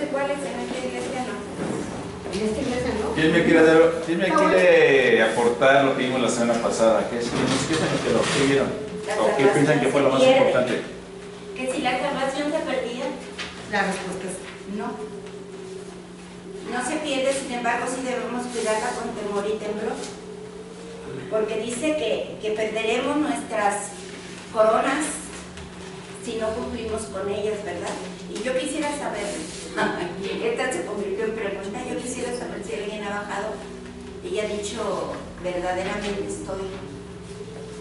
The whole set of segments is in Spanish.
sé cuál es, en esta iglesia no. En esta iglesia no. ¿Quién me quiere aportar lo que vimos la semana pasada? ¿Qué vieron? ¿O qué piensan que fue lo más importante? Que si la salvación se perdía. La respuesta es no. No se pierde, sin embargo, sí debemos cuidarla con temor y temblor. Porque dice que perderemos nuestras coronas si no cumplimos con ellas, ¿verdad? Y yo quisiera saber, esta se convirtió en pregunta, yo quisiera saber si alguien ha bajado y ha dicho, verdaderamente estoy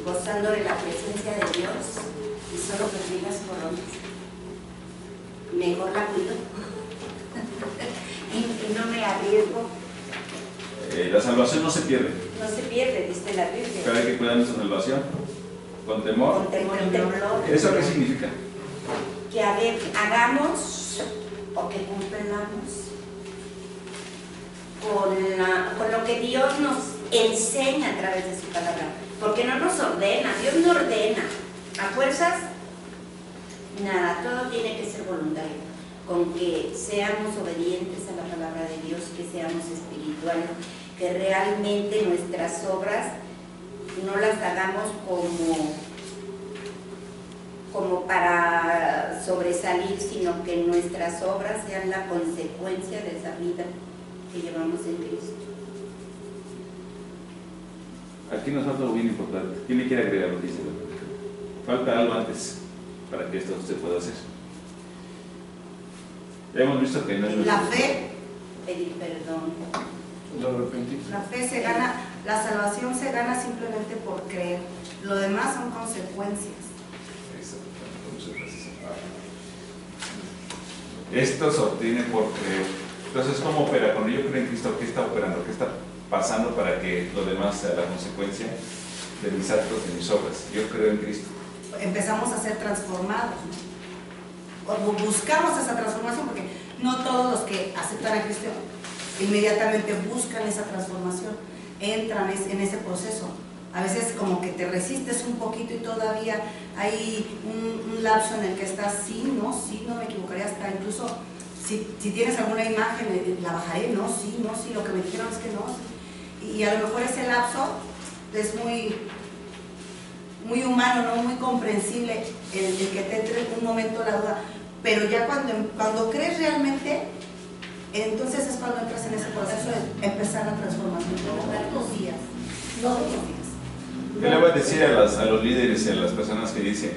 gozando de la presencia de Dios y solo perdí las coronas. Mejor la cuido y no me arriesgo. La salvación no se pierde. No se pierde, dice la Biblia. Pero hay que cuidar nuestra salvación. Con temor. Con temor y temblor. ¿Eso qué significa? Que hagamos o que cumplamos con lo que Dios nos enseña a través de su palabra. Porque no nos ordena, Dios no ordena. A fuerzas, nada, todo tiene que ser voluntario. Con que seamos obedientes a la palabra de Dios, que seamos espirituales, que realmente nuestras obras no las hagamos como para sobresalir, sino que nuestras obras sean la consecuencia de esa vida que llevamos en Cristo. Aquí nos falta algo bien importante. ¿Quién le quiere agregar? Dice, falta algo antes para que esto se pueda hacer. Ya hemos visto que no es la fe, pedir perdón. La fe se gana, la salvación se gana simplemente por creer. Lo demás son consecuencias. Esto se obtiene por creer. Entonces, ¿cómo opera? Cuando yo creo en Cristo, ¿qué está operando? ¿Qué está pasando para que lo demás sea la consecuencia de mis actos, de mis obras? Yo creo en Cristo. Empezamos a ser transformados, ¿no? O buscamos esa transformación, porque no todos los que aceptan a Cristo inmediatamente buscan esa transformación, entran en ese proceso. A veces como que te resistes un poquito y todavía hay un lapso en el que estás, sí, no me equivocaría, hasta incluso si tienes alguna imagen, la bajaré, no, sí, lo que me dijeron es que no. Y a lo mejor ese lapso es muy humano, ¿no? Muy comprensible el que te entre un momento la duda, pero ya cuando crees realmente, entonces es cuando entras en ese proceso de empezar la transformación todos los días. Yo le voy a decir a los líderes y a las personas que dicen,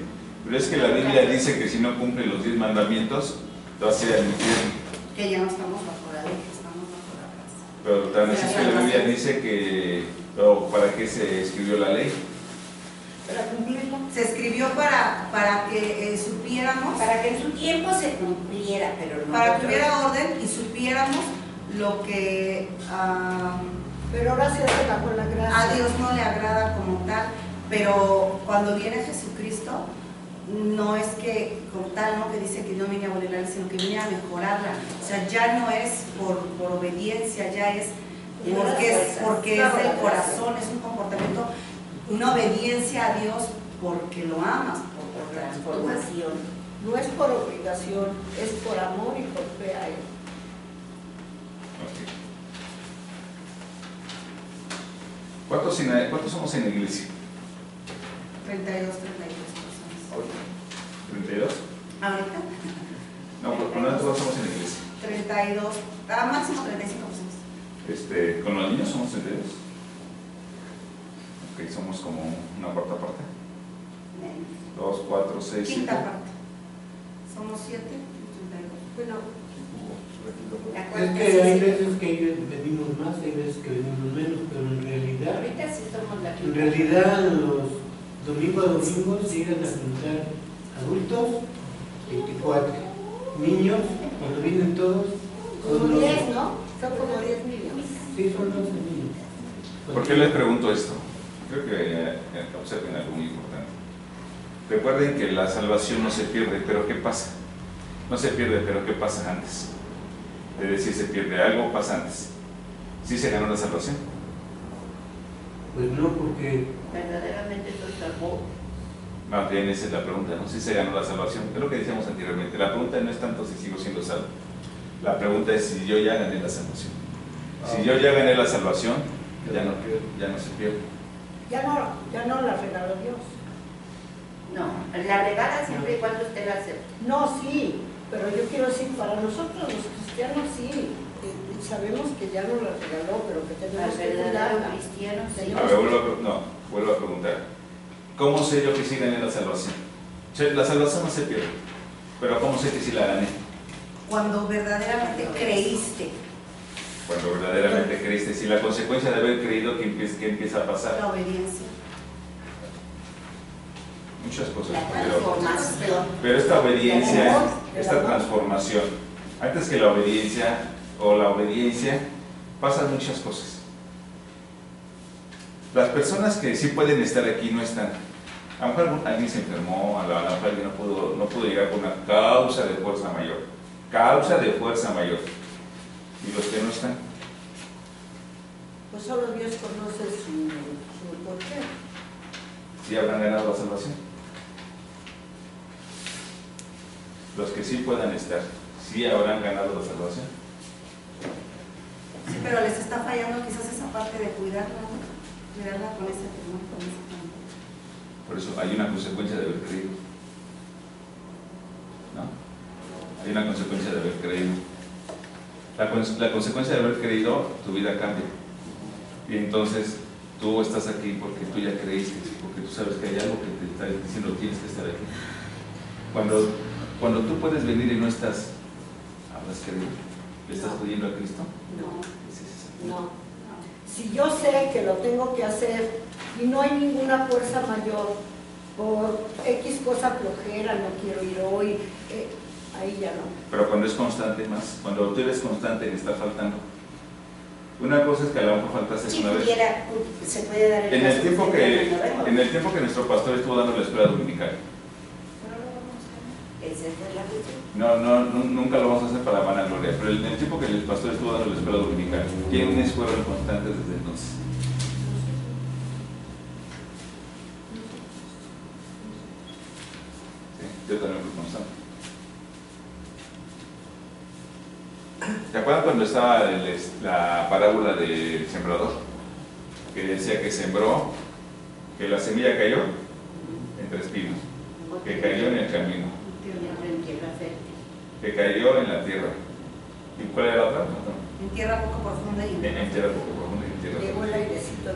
pero es que la Biblia dice que si no cumplen los 10 mandamientos, te vas a ir al infierno. Que ya no estamos bajo la ley, estamos bajo la gracia. Pero también es que la Biblia dice que, pero ¿para qué se escribió la ley? Para cumplirlo. Se escribió para que supiéramos. Para que en su tiempo se cumpliera, pero no. Para que hubiera orden y supiéramos lo que pero ahora se hace bajo la gracia. A Dios no le agrada como tal, pero cuando viene Jesucristo, no es que como tal, ¿no? Que dice que no viene a abolir, sino que viene a mejorarla. O sea, ya no es por obediencia, ya es porque es del corazón, es un comportamiento, una obediencia a Dios porque lo amas, por transformación. No es por obligación, es por amor y por fe a Él. Okay. ¿Cuántos somos en la iglesia? 32 personas. ¿32? ¿Ahorita? No, pues con todos somos en la iglesia. 32, máximo 35 personas. ¿Con los niños somos 32? Ok, somos como una cuarta parte. 2, 4, 6, 7. Quinta parte. Somos 7, 32. Bueno, es que hay veces que venimos más, hay veces que venimos menos, pero en realidad, ahorita sí somos la en realidad los domingo a domingo llegan a juntar adultos 24, niños, cuando vienen todos, como 10, ¿no? Son como 10 niños. Sí, son 12 niños. ¿Por qué les pregunto esto? Creo que observen algo muy importante. Recuerden que la salvación no se pierde, pero ¿qué pasa? No se pierde, pero ¿qué pasa antes? De decir se pierde, algo pasa antes. ¿Sí se ganó la salvación? Pues no, porque verdaderamente soy salvo. Más bien esa es la pregunta, ¿no? ¿Sí se ganó la salvación? Es lo que decíamos anteriormente. La pregunta no es tanto si sigo siendo salvo. La pregunta es si yo ya gané la salvación. Si yo ya gané la salvación, ya no se pierde. Ya no la regaló Dios. No, la regala siempre y cuando usted la acepte. No, sí, pero yo quiero decir, para nosotros los cristianos sí, sabemos que ya no la regaló, pero que Para tenemos el que verdadero cuidarla. cristiano, sí. A ver, vuelvo a preguntar. ¿Cómo sé yo que sí gané la salvación? La salvación no se pierde, pero ¿cómo sé que sí la gané? Cuando verdaderamente creíste. Cuando verdaderamente creíste. Si la consecuencia de haber creído, ¿qué empieza a pasar? La obediencia. Muchas cosas. La transformación. Pero esta obediencia, El amor. esta transformación, antes que la obediencia pasan muchas cosas. Las personas que sí pueden estar aquí no están. A lo mejor alguien se enfermó, a lo mejor alguien no pudo llegar por una causa de fuerza mayor. Causa de fuerza mayor. ¿Y los que no están? Pues solo Dios conoce su porqué. ¿Sí habrán ganado la salvación? Los que sí puedan estar, ¿sí habrán ganado la salvación? Sí, pero les está fallando quizás esa parte de cuidarla, ¿no? Cuidarla con ese temor, con ese temor. Por eso hay una consecuencia de haber creído. ¿No? Hay una consecuencia de haber creído. La consecuencia de haber creído, tu vida cambia. Y entonces tú estás aquí porque tú ya creíste, porque tú sabes que hay algo que te está diciendo tienes que estar aquí. Cuando tú puedes venir y no estás, ¿habrás creído? ¿Le estás pidiendo a Cristo? No. Si yo sé que lo tengo que hacer y no hay ninguna fuerza mayor, por X cosa flojera, no quiero ir hoy, ahí ya no. Pero cuando es constante más, cuando tú eres constante y está faltando. Una cosa es que a lo mejor faltaste Si una vez. pudiera, se puede dar En el caso tiempo que no vemos. en el tiempo que nuestro pastor estuvo dando la escuela dominical. Esa es la cuestión. Nunca lo vamos a hacer para vanagloria, pero en el tiempo que el pastor estuvo dando la escuela dominical, ¿quiénes fueron constantes desde entonces? Sí, yo también fui constante. ¿Te acuerdan cuando estaba la parábola del sembrador? Que decía que sembró, que la semilla cayó entre espinos, que cayó en el camino, En tierra fértil. que cayó en la tierra. ¿Y cuál era la otra? En tierra poco profunda y En tierra poco profunda y en tierra Llegó el fértil. airecito.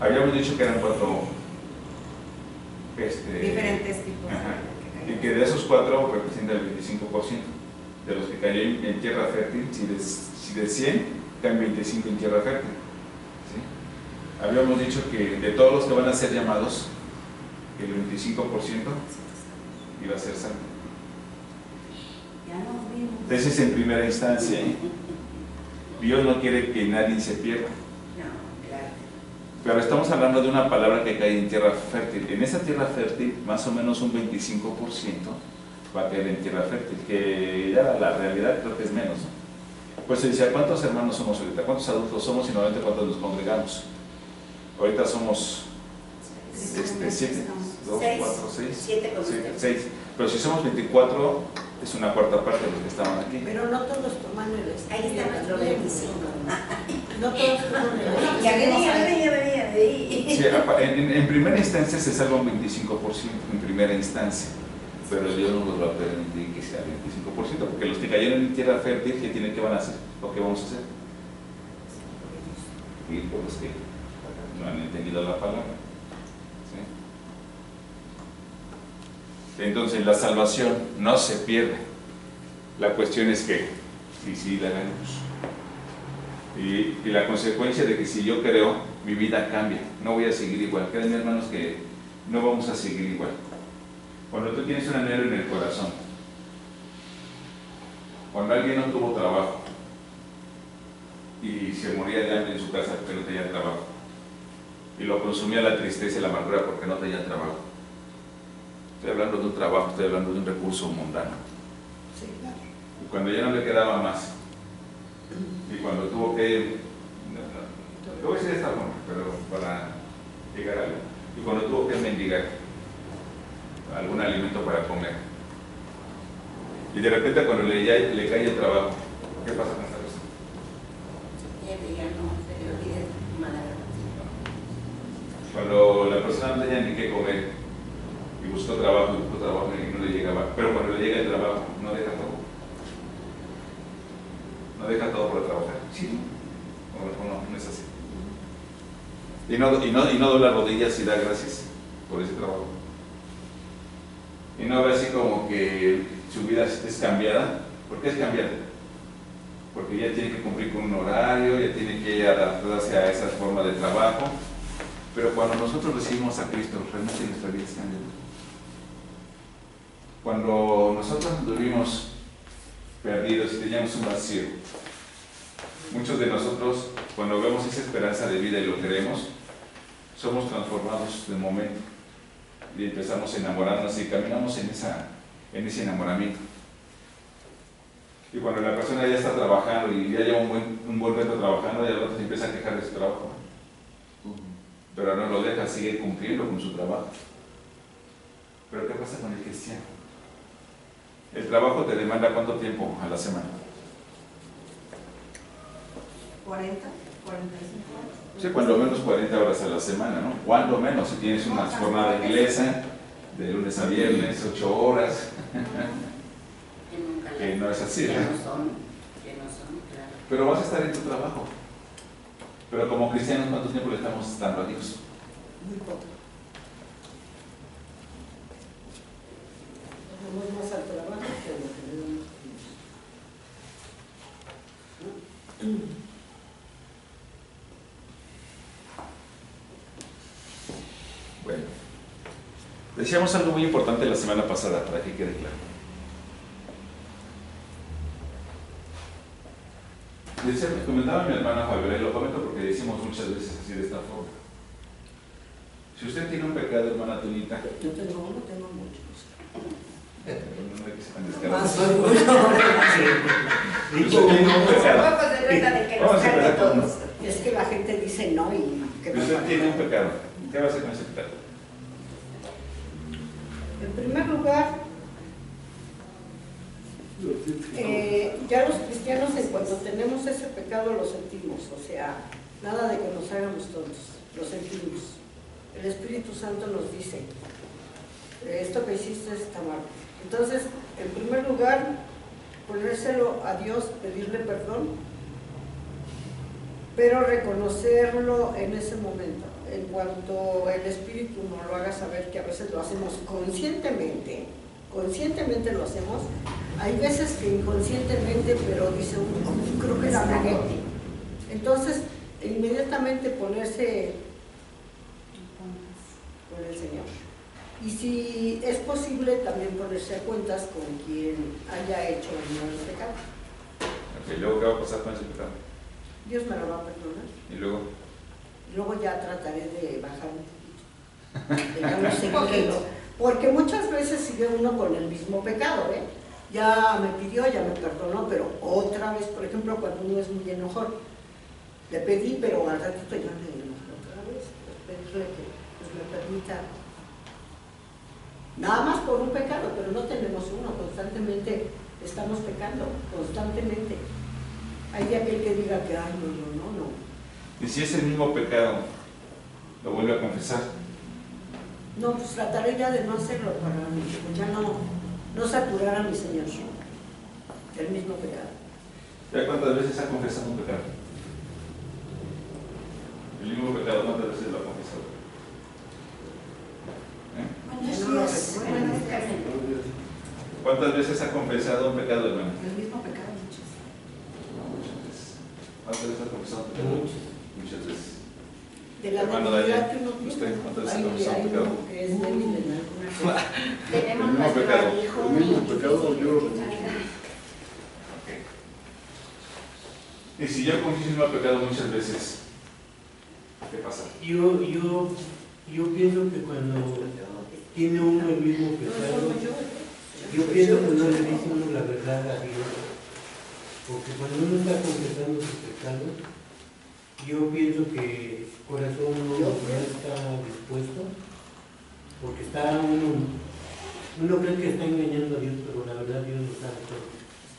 Habíamos dicho que eran 4 diferentes tipos. ajá, y que de esos 4 representa el 25% de los que cayó en tierra fértil. Si de 100 caen 25 en tierra fértil, ¿sí? Habíamos dicho que de todos los que van a ser llamados, el 25% iba a ser salvo. Ya nos vimos. Entonces, en primera instancia, Dios no quiere que nadie se pierda. No, claro. Pero estamos hablando de una palabra que cae en tierra fértil. En esa tierra fértil, más o menos un 25% va a caer en tierra fértil, que ya la realidad creo que es menos, ¿no? Pues se decía, ¿cuántos hermanos somos ahorita? ¿Cuántos adultos somos y normalmente cuántos nos congregamos? Ahorita somos 7, 2, 4, 6, 7 con usted. 6. Pero si somos 24, es una cuarta parte de los que estaban aquí. Pero no todos toman el Ahí está nuestro 25. No todos toman el Ya espíritu. venía. Sí, en primera instancia se salva un 25%, en primera instancia. Pero Dios no nos va a permitir que sea 25%, porque los que cayeron en tierra fértil, ¿qué van a hacer? ¿O qué vamos a hacer? Y por los que no han entendido la palabra. ¿Sí? Entonces, la salvación no se pierde. La cuestión es que, y sí la ganamos. Y la consecuencia de que si yo creo, mi vida cambia. No voy a seguir igual. Créanme, hermanos, que no vamos a seguir igual. Cuando tú tienes un anhelo en el corazón, cuando alguien no tuvo trabajo y se moría de hambre en su casa porque no tenía trabajo, y lo consumía la tristeza y la amargura porque no tenía trabajo. Estoy hablando de un trabajo, estoy hablando de un recurso mundano. Sí, claro. Y cuando ya no le quedaba más, y cuando tuvo que, lo voy a decir de esta forma, pero para llegar a algo, y cuando tuvo que mendigar algún alimento para comer, y de repente cuando le cae el trabajo ¿Qué pasa con esta cosa? Ya no se le olvide madera. Cuando la persona no tenía ni qué comer y buscó trabajo y no le llegaba, pero cuando le llega el trabajo, no deja todo. No deja todo por trabajar. Sí, no es así. Y no dobla rodillas y da gracias por ese trabajo. Y no ve así como que su vida es cambiada. ¿Por qué es cambiada? Porque ya tiene que cumplir con un horario, ya tiene que adaptarse a esa forma de trabajo. Pero cuando nosotros recibimos a Cristo, realmente nuestra vida es cambiada. Cuando nosotros estuvimos perdidos y teníamos un vacío, muchos de nosotros, cuando vemos esa esperanza de vida y lo queremos, somos transformados de momento y empezamos a enamorarnos y caminamos en ese enamoramiento. Y cuando la persona ya está trabajando y ya lleva un buen rato trabajando, ya el rato se empieza a quejar de su trabajo. Pero no lo deja, sigue cumpliendo con su trabajo. Pero ¿qué pasa con el cristiano? El trabajo te demanda ¿cuánto tiempo a la semana? 40, 45 horas. Sí, cuando menos 40 horas a la semana, ¿no? Cuando menos, si tienes una jornada inglesa, de lunes a viernes, 8 horas. Que no es así, que ¿no? no son, claro. Pero vas a estar en tu trabajo. Pero como cristianos, ¿cuánto tiempo le estamos dando a Dios? Muy poco. Vamos más al trabajo que a lo que le damos a Dios. Bueno, decíamos algo muy importante la semana pasada, para que quede claro. Me comentaba mi hermana Fabiola, y lo comento porque decimos muchas veces así de esta forma. Si usted tiene un pecado, hermana Tunita, Yo tengo uno, tengo muchos. no hay que ser tan Ah, descarado. soy uno. Si usted tiene un pecado, Tampoco se trata de que vamos nos a cargue empezar con todos. Es que la gente dice no y que si no. usted tiene un pecado, ¿qué va a hacer con ese pecado? En primer lugar, ya los cristianos en cuanto tenemos ese pecado lo sentimos, o sea, nada de que nos hagamos tontos, lo sentimos. El Espíritu Santo nos dice, esto que hiciste está mal. Entonces, en primer lugar, ponérselo a Dios, pedirle perdón, pero reconocerlo en ese momento. En cuanto el Espíritu nos lo haga saber, que a veces lo hacemos conscientemente lo hacemos, hay veces que inconscientemente, pero dice uno, creo que la regué. Entonces, inmediatamente ponerse con el Señor. Y si es posible, también ponerse a cuentas con quien haya hecho el mal pecado. Ok, luego, ¿qué va a pasar con ese pecado? Dios me lo va a perdonar. Y luego, Luego ya trataré de bajar un poquito. Dejarlo seguido. Porque muchas veces sigue uno con el mismo pecado, ¿eh? Ya me pidió, ya me perdonó, pero otra vez, por ejemplo, cuando uno es muy enojón, le pedí, pero al ratito ya me enojé otra vez. Pedirle que me permita. Nada más por un pecado, pero no tenemos uno, constantemente estamos pecando, constantemente. Hay de aquel que diga que, ay, no. y si es el mismo pecado, lo vuelve a confesar. No, pues trataré ya de no hacerlo para ya no saturar a mi Señor del mismo pecado. ¿Ya cuántas veces ha confesado un pecado? El mismo pecado, ¿cuántas veces lo ha confesado? Buenos días. Buenas tardes. ¿Cuántas veces ha confesado un pecado, hermano? El mismo pecado, muchas. Muchas veces. ¿Cuántas veces ha confesado un pecado? Muchas veces. De la Hermano debilidad Daniel, que uno tiene. ¿usted cuántas veces ha Hay confesado un pecado? uno que es débil en alguna cosa. Tenemos El mismo nuestro pecado. hijo. El mismo pecado, yo. Ok. Y si yo confieso el mismo pecado muchas veces, ¿qué pasa? Yo pienso que cuando tiene uno el mismo pecado, yo pienso que no le dice uno la verdad a Dios. Porque cuando uno está confesando su pecado, yo pienso que su corazón no está dispuesto, porque está uno cree que está engañando a Dios, pero la verdad Dios lo sabe todo.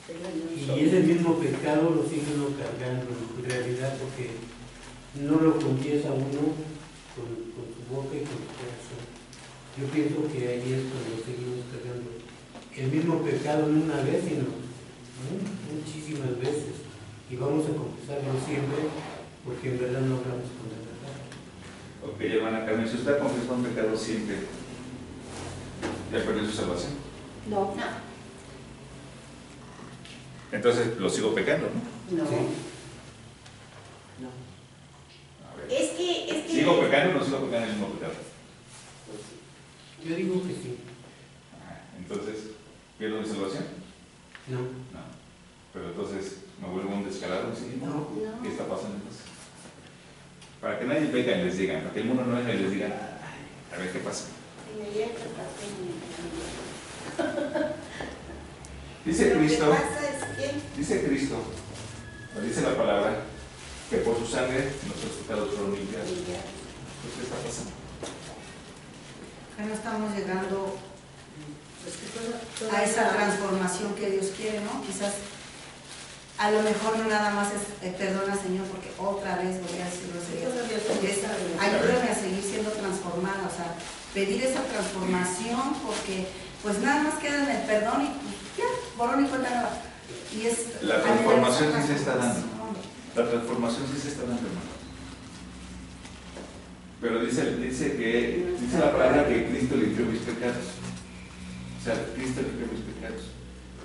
Y ese mismo pecado lo sigue uno cargando en realidad porque no lo confiesa uno con su boca y con su corazón. Yo pienso que ahí es cuando seguimos cargando el mismo pecado no una vez, sino muchísimas veces. Y vamos a confesarlo siempre porque en verdad no hablamos con la verdad. Ok, hermana Carmen, si usted ha confesado un pecado siempre, ¿ya perdió su salvación? No. No. Entonces lo sigo pecando, ¿no? No. Sí. No. A ver. Es que... ¿Sigo pecando o no sigo pecando el mismo pecado? Yo digo que sí. Entonces, ¿pierdo mi salvación? No. No. Pero entonces, ¿me vuelvo un descarado? ¿Sí? No. ¿Qué está pasando entonces? Para que nadie venga y les diga, para que el mundo no venga y les diga, a ver qué pasa. Dice Cristo, Lo que pasa es que... dice Cristo, o dice la palabra, que por su sangre nuestros pecados fueron limpiados. Pues, ¿qué está pasando? Que no estamos llegando a esa transformación que Dios quiere, ¿no? Quizás a lo mejor no nada más es perdona Señor, porque otra vez voy a decirlo, es ayúdame a seguir siendo transformada, o sea, pedir esa transformación porque pues nada más queda en el perdón y ya, borrón y cuenta nueva. Y es La transformación sí se está dando. La transformación sí se está dando, hermano. Pero dice la palabra que Cristo limpió mis pecados. O sea, Cristo limpió mis pecados.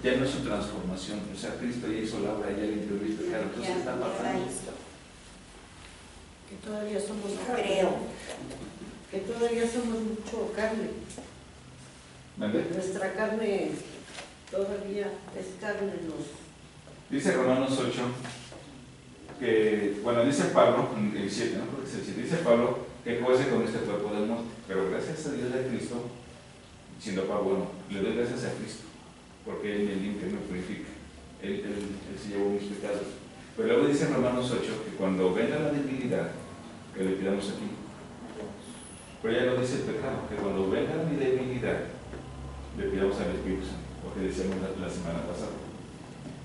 Ya no es su transformación. O sea, Cristo ya hizo la obra, ya limpió mis pecados. Entonces está pasando. Que todavía somos No carne. creo. Que todavía somos mucho carne. ¿Vale? Nuestra carne todavía es carne. Dice Romanos 8 que, bueno, dice Pablo, en el 7, ¿no? Creo que es el 7, dice Pablo que juece con este cuerpo de muerte, pero gracias a Dios de Cristo, siendo Pablo, bueno, le doy gracias a Cristo, porque Él me limpia, me purifica, Él se llevó mis pecados. Pero luego dice en Romanos 8 que cuando venga la debilidad, que le pidamos aquí, pero ya lo dice el pecado, que cuando venga mi debilidad, le pidamos al Espíritu Santo, lo que decíamos la semana pasada.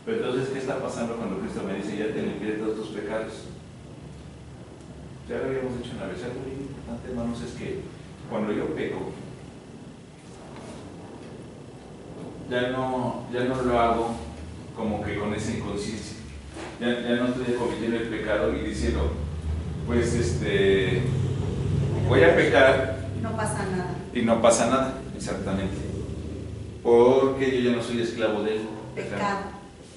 Pero entonces, ¿qué está pasando cuando Cristo me dice, ya te limpié todos tus pecados? Ya lo habíamos dicho una vez, algo muy importante, hermanos, es que cuando yo peco, ya no lo hago como que con esa inconsciencia. Ya no estoy cometiendo el pecado y diciendo, pues voy a pecar. No pasa nada. Y no pasa nada, exactamente. Porque yo ya no soy esclavo del Pecado.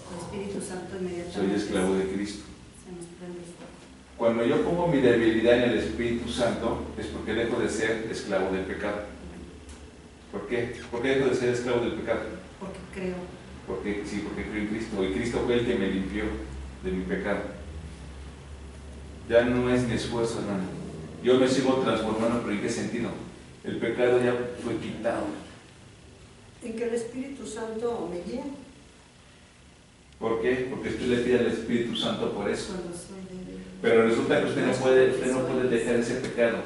El Espíritu Santo inmediatamente. Soy esclavo de Cristo. Se nos prende el fuego. Cuando yo pongo mi debilidad en el Espíritu Santo, es porque dejo de ser esclavo del pecado. ¿Por qué? ¿Por qué dejo de ser esclavo del pecado? Porque creo. Porque creo en Cristo. Y Cristo fue el que me limpió de mi pecado. Ya no es mi esfuerzo, hermano. Yo me sigo transformando, pero ¿en qué sentido? El pecado ya fue quitado. En que el Espíritu Santo me guía. ¿Por qué? Porque usted le pide al Espíritu Santo por eso. Cuando soy débil. Pero resulta que usted no puede dejar ese pecado.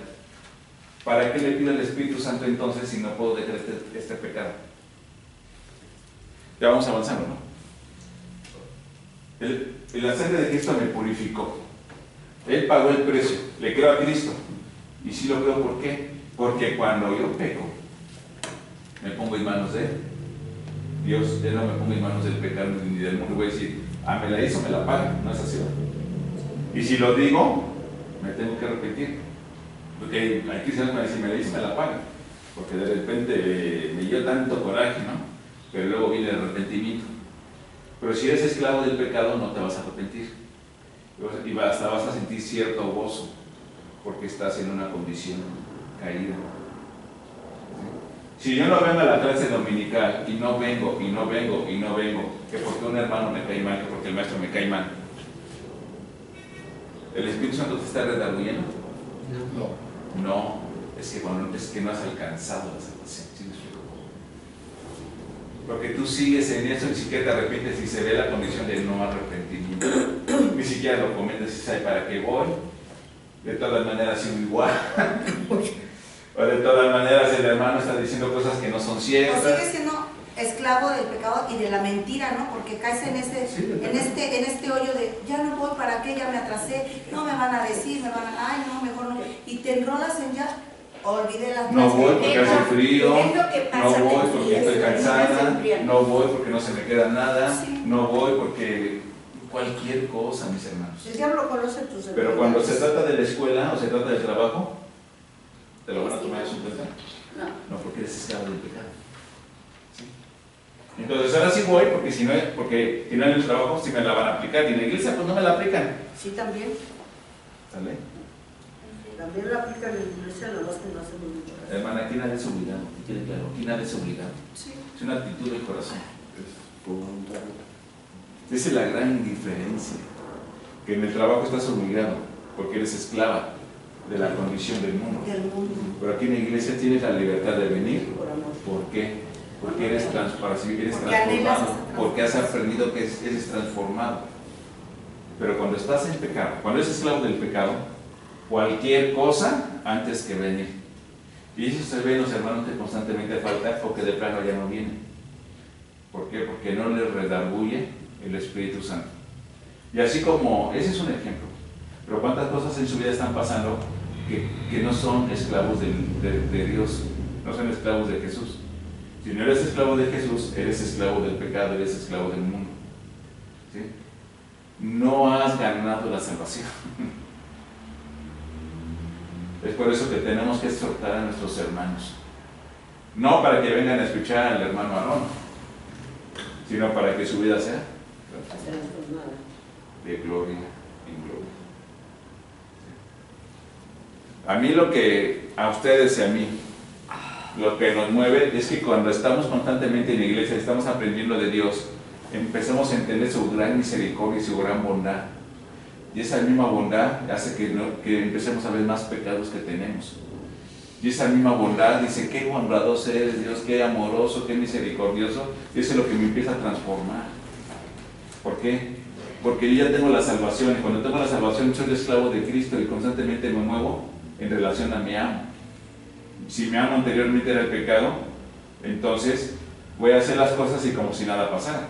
¿Para qué le pido al Espíritu Santo entonces si no puedo dejar este pecado? Ya vamos avanzando, ¿no? La sangre de Cristo me purificó. Él pagó el precio. Le creo a Cristo. Y sí lo creo, ¿por qué? Porque cuando yo peco, me pongo en manos de Él. Dios, Él no me pongo en manos del pecado ni del mundo. Voy a decir, me la hizo, me la paga. No es así, ¿no? Y si lo digo, me tengo que arrepentir. Porque hay cristianos que me dicen, me la hizo, me la paga. Porque de repente me dio tanto coraje, ¿no? Pero luego viene el arrepentimiento. Pero si eres esclavo del pecado, no te vas a arrepentir. Y hasta vas a sentir cierto gozo, porque estás en una condición caída. Si yo no vengo a la clase dominical y no vengo, que porque un hermano me cae mal, que porque el maestro me cae mal, ¿el Espíritu Santo te está redarguyendo? No. No, es que no has alcanzado la salvación. ¿Sí me explico? Porque tú sigues en eso y ni siquiera te arrepientes y se ve la condición de no arrepentimiento. Ni siquiera lo comentas y sabes para qué voy. De todas maneras sigo igual. O de todas maneras el hermano está diciendo cosas que no son O ciertas. sigue siendo esclavo del pecado y de la mentira, ¿no? Porque caes en este hoyo de ya no voy, ¿para qué? Ya me atrasé, no me van a decir, ay no, mejor no, y te enrolas en ya, olvidé la No voy porque hace frío, es lo que pasa, no voy te porque enfrías, estoy cansada, te enfrías. no voy porque no se me queda nada, Sí. no voy porque cualquier cosa, mis hermanos. El diablo conoce tus Pero cuando se enfermedades. trata de la escuela o se trata del trabajo, ¿te lo van a tomar eso en cuenta? No. No, porque eres esclavo del pecado. ¿Sí? Entonces ahora sí voy porque si no en el trabajo sí me la van a aplicar y en la iglesia pues no me la aplican. Sí, también. ¿Sale? También la aplican en la iglesia, nada más que no hacemos mucho caso. Hermana, aquí nadie es obligado, que quede claro, aquí nadie es obligado. Sí. Es una actitud del corazón. Esa es la gran diferencia. Que en el trabajo estás obligado, porque eres esclava de la condición del mundo. Del mundo. Pero aquí en la iglesia tienes la libertad de venir. Por amor. ¿Por qué? Porque eres, eres Porque anhelas transformado, esa porque has aprendido que eres transformado. Pero cuando estás en pecado, cuando eres esclavo del pecado, cualquier cosa antes que venir. Y eso se ve en los hermanos que constantemente faltan o que de plano ya no vienen. ¿Por qué? Porque no les redarguye el Espíritu Santo. Y así como, ese es un ejemplo, pero cuántas cosas en su vida están pasando que no son esclavos de Dios, no son esclavos de Jesús. Si no eres esclavo de Jesús, eres esclavo del pecado, eres esclavo del mundo. ¿Sí? No has ganado la salvación. Es por eso que tenemos que exhortar a nuestros hermanos. No para que vengan a escuchar al hermano Aarón, sino para que su vida sea de gloria en gloria. A mí a ustedes y a mí, lo que nos mueve es que cuando estamos constantemente en la iglesia, estamos aprendiendo de Dios, empezamos a entender su gran misericordia y su gran bondad. Y esa misma bondad hace que empecemos a ver más pecados que tenemos. Y esa misma bondad dice, qué bondadoso eres Dios, qué amoroso, qué misericordioso. Y eso es lo que me empieza a transformar. ¿Por qué? Porque yo ya tengo la salvación, y cuando tengo la salvación soy el esclavo de Cristo y constantemente me muevo en relación a mi amo. Si mi amo anteriormente era el pecado, entonces voy a hacer las cosas y como si nada pasara,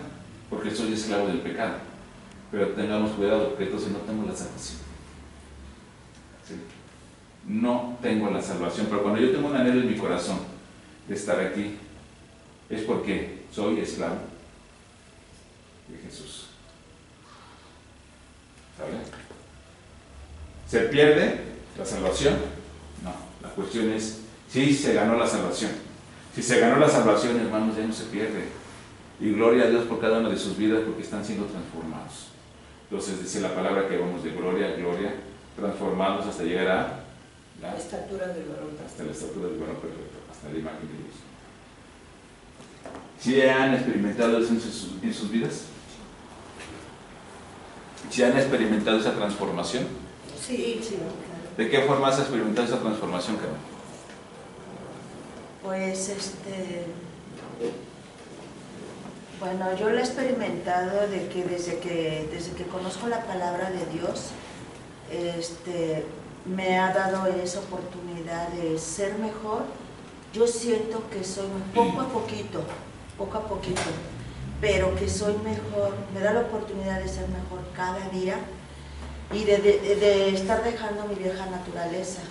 porque soy esclavo del pecado. Pero tengamos cuidado, porque entonces no tengo la salvación. ¿Sí? No tengo la salvación, pero cuando yo tengo un anhelo en mi corazón de estar aquí, es porque soy esclavo de Jesús. ¿Sabe? ¿Se pierde la salvación? No, la cuestión es si se ganó la salvación. Si se ganó la salvación, hermanos, ya no se pierde. Y gloria a Dios por cada una de sus vidas, porque están siendo transformados. Entonces dice la palabra que vamos de gloria a gloria, transformados hasta llegar a la estatura del varón. Hasta la estatura del varón perfecto, hasta la imagen de Dios. ¿Sí han experimentado eso en sus vidas? ¿Sí han experimentado esa transformación? Sí, sí. ¿De qué forma has experimentado esa transformación, Carmen? Pues bueno, yo lo he experimentado de que desde que conozco la palabra de Dios, me ha dado esa oportunidad de ser mejor. Yo siento que soy poco a poquito, pero que soy mejor, me da la oportunidad de ser mejor cada día y de estar dejando mi vieja naturaleza.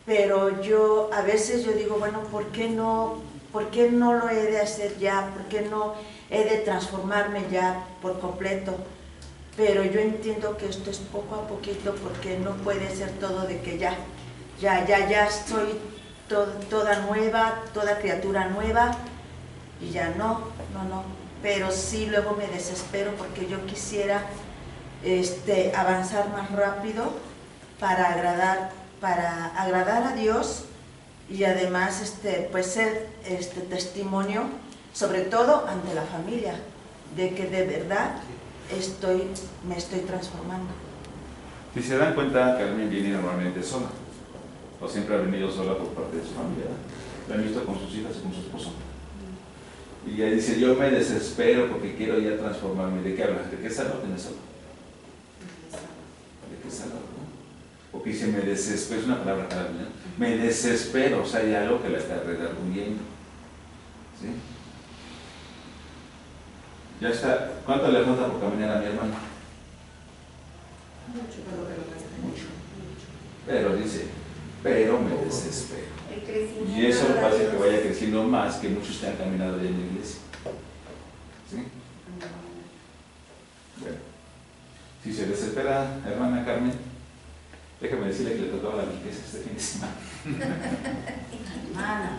Pero a veces yo digo, bueno, ¿por qué no lo he de hacer ya? ¿Por qué no he de transformarme ya por completo? Pero yo entiendo que esto es poco a poquito, porque no puede ser todo de que ya soy toda nueva, toda criatura nueva, y ya no. Pero sí, luego me desespero porque yo quisiera avanzar más rápido para agradar a Dios y además pues ser testimonio, sobre todo ante la familia, de que de verdad me estoy transformando. Si se dan cuenta, Carmen viene normalmente sola, o siempre ha venido sola por parte de su familia. La han visto con sus hijas y con su esposo. Y ella dice, yo me desespero porque quiero ya transformarme. ¿De qué hablas? ¿De qué salud tienes solo? ¿De qué salud? Porque dice, me desespero, es una palabra clara, ¿no? Me desespero, o sea, hay algo que la está redarguyendo. ¿Sí? Ya está. ¿Cuánto le falta por caminar a mi hermano? Mucho. Pero dice, pero me desespero. El crecimiento. Y eso de la hace que Dios. vaya creciendo más que muchos que han caminado ya en la iglesia. ¿Sí? Bueno, si se desespera, hermana Carmen, déjame decirle que le tocaba la limpieza este fin de semana. Hermana.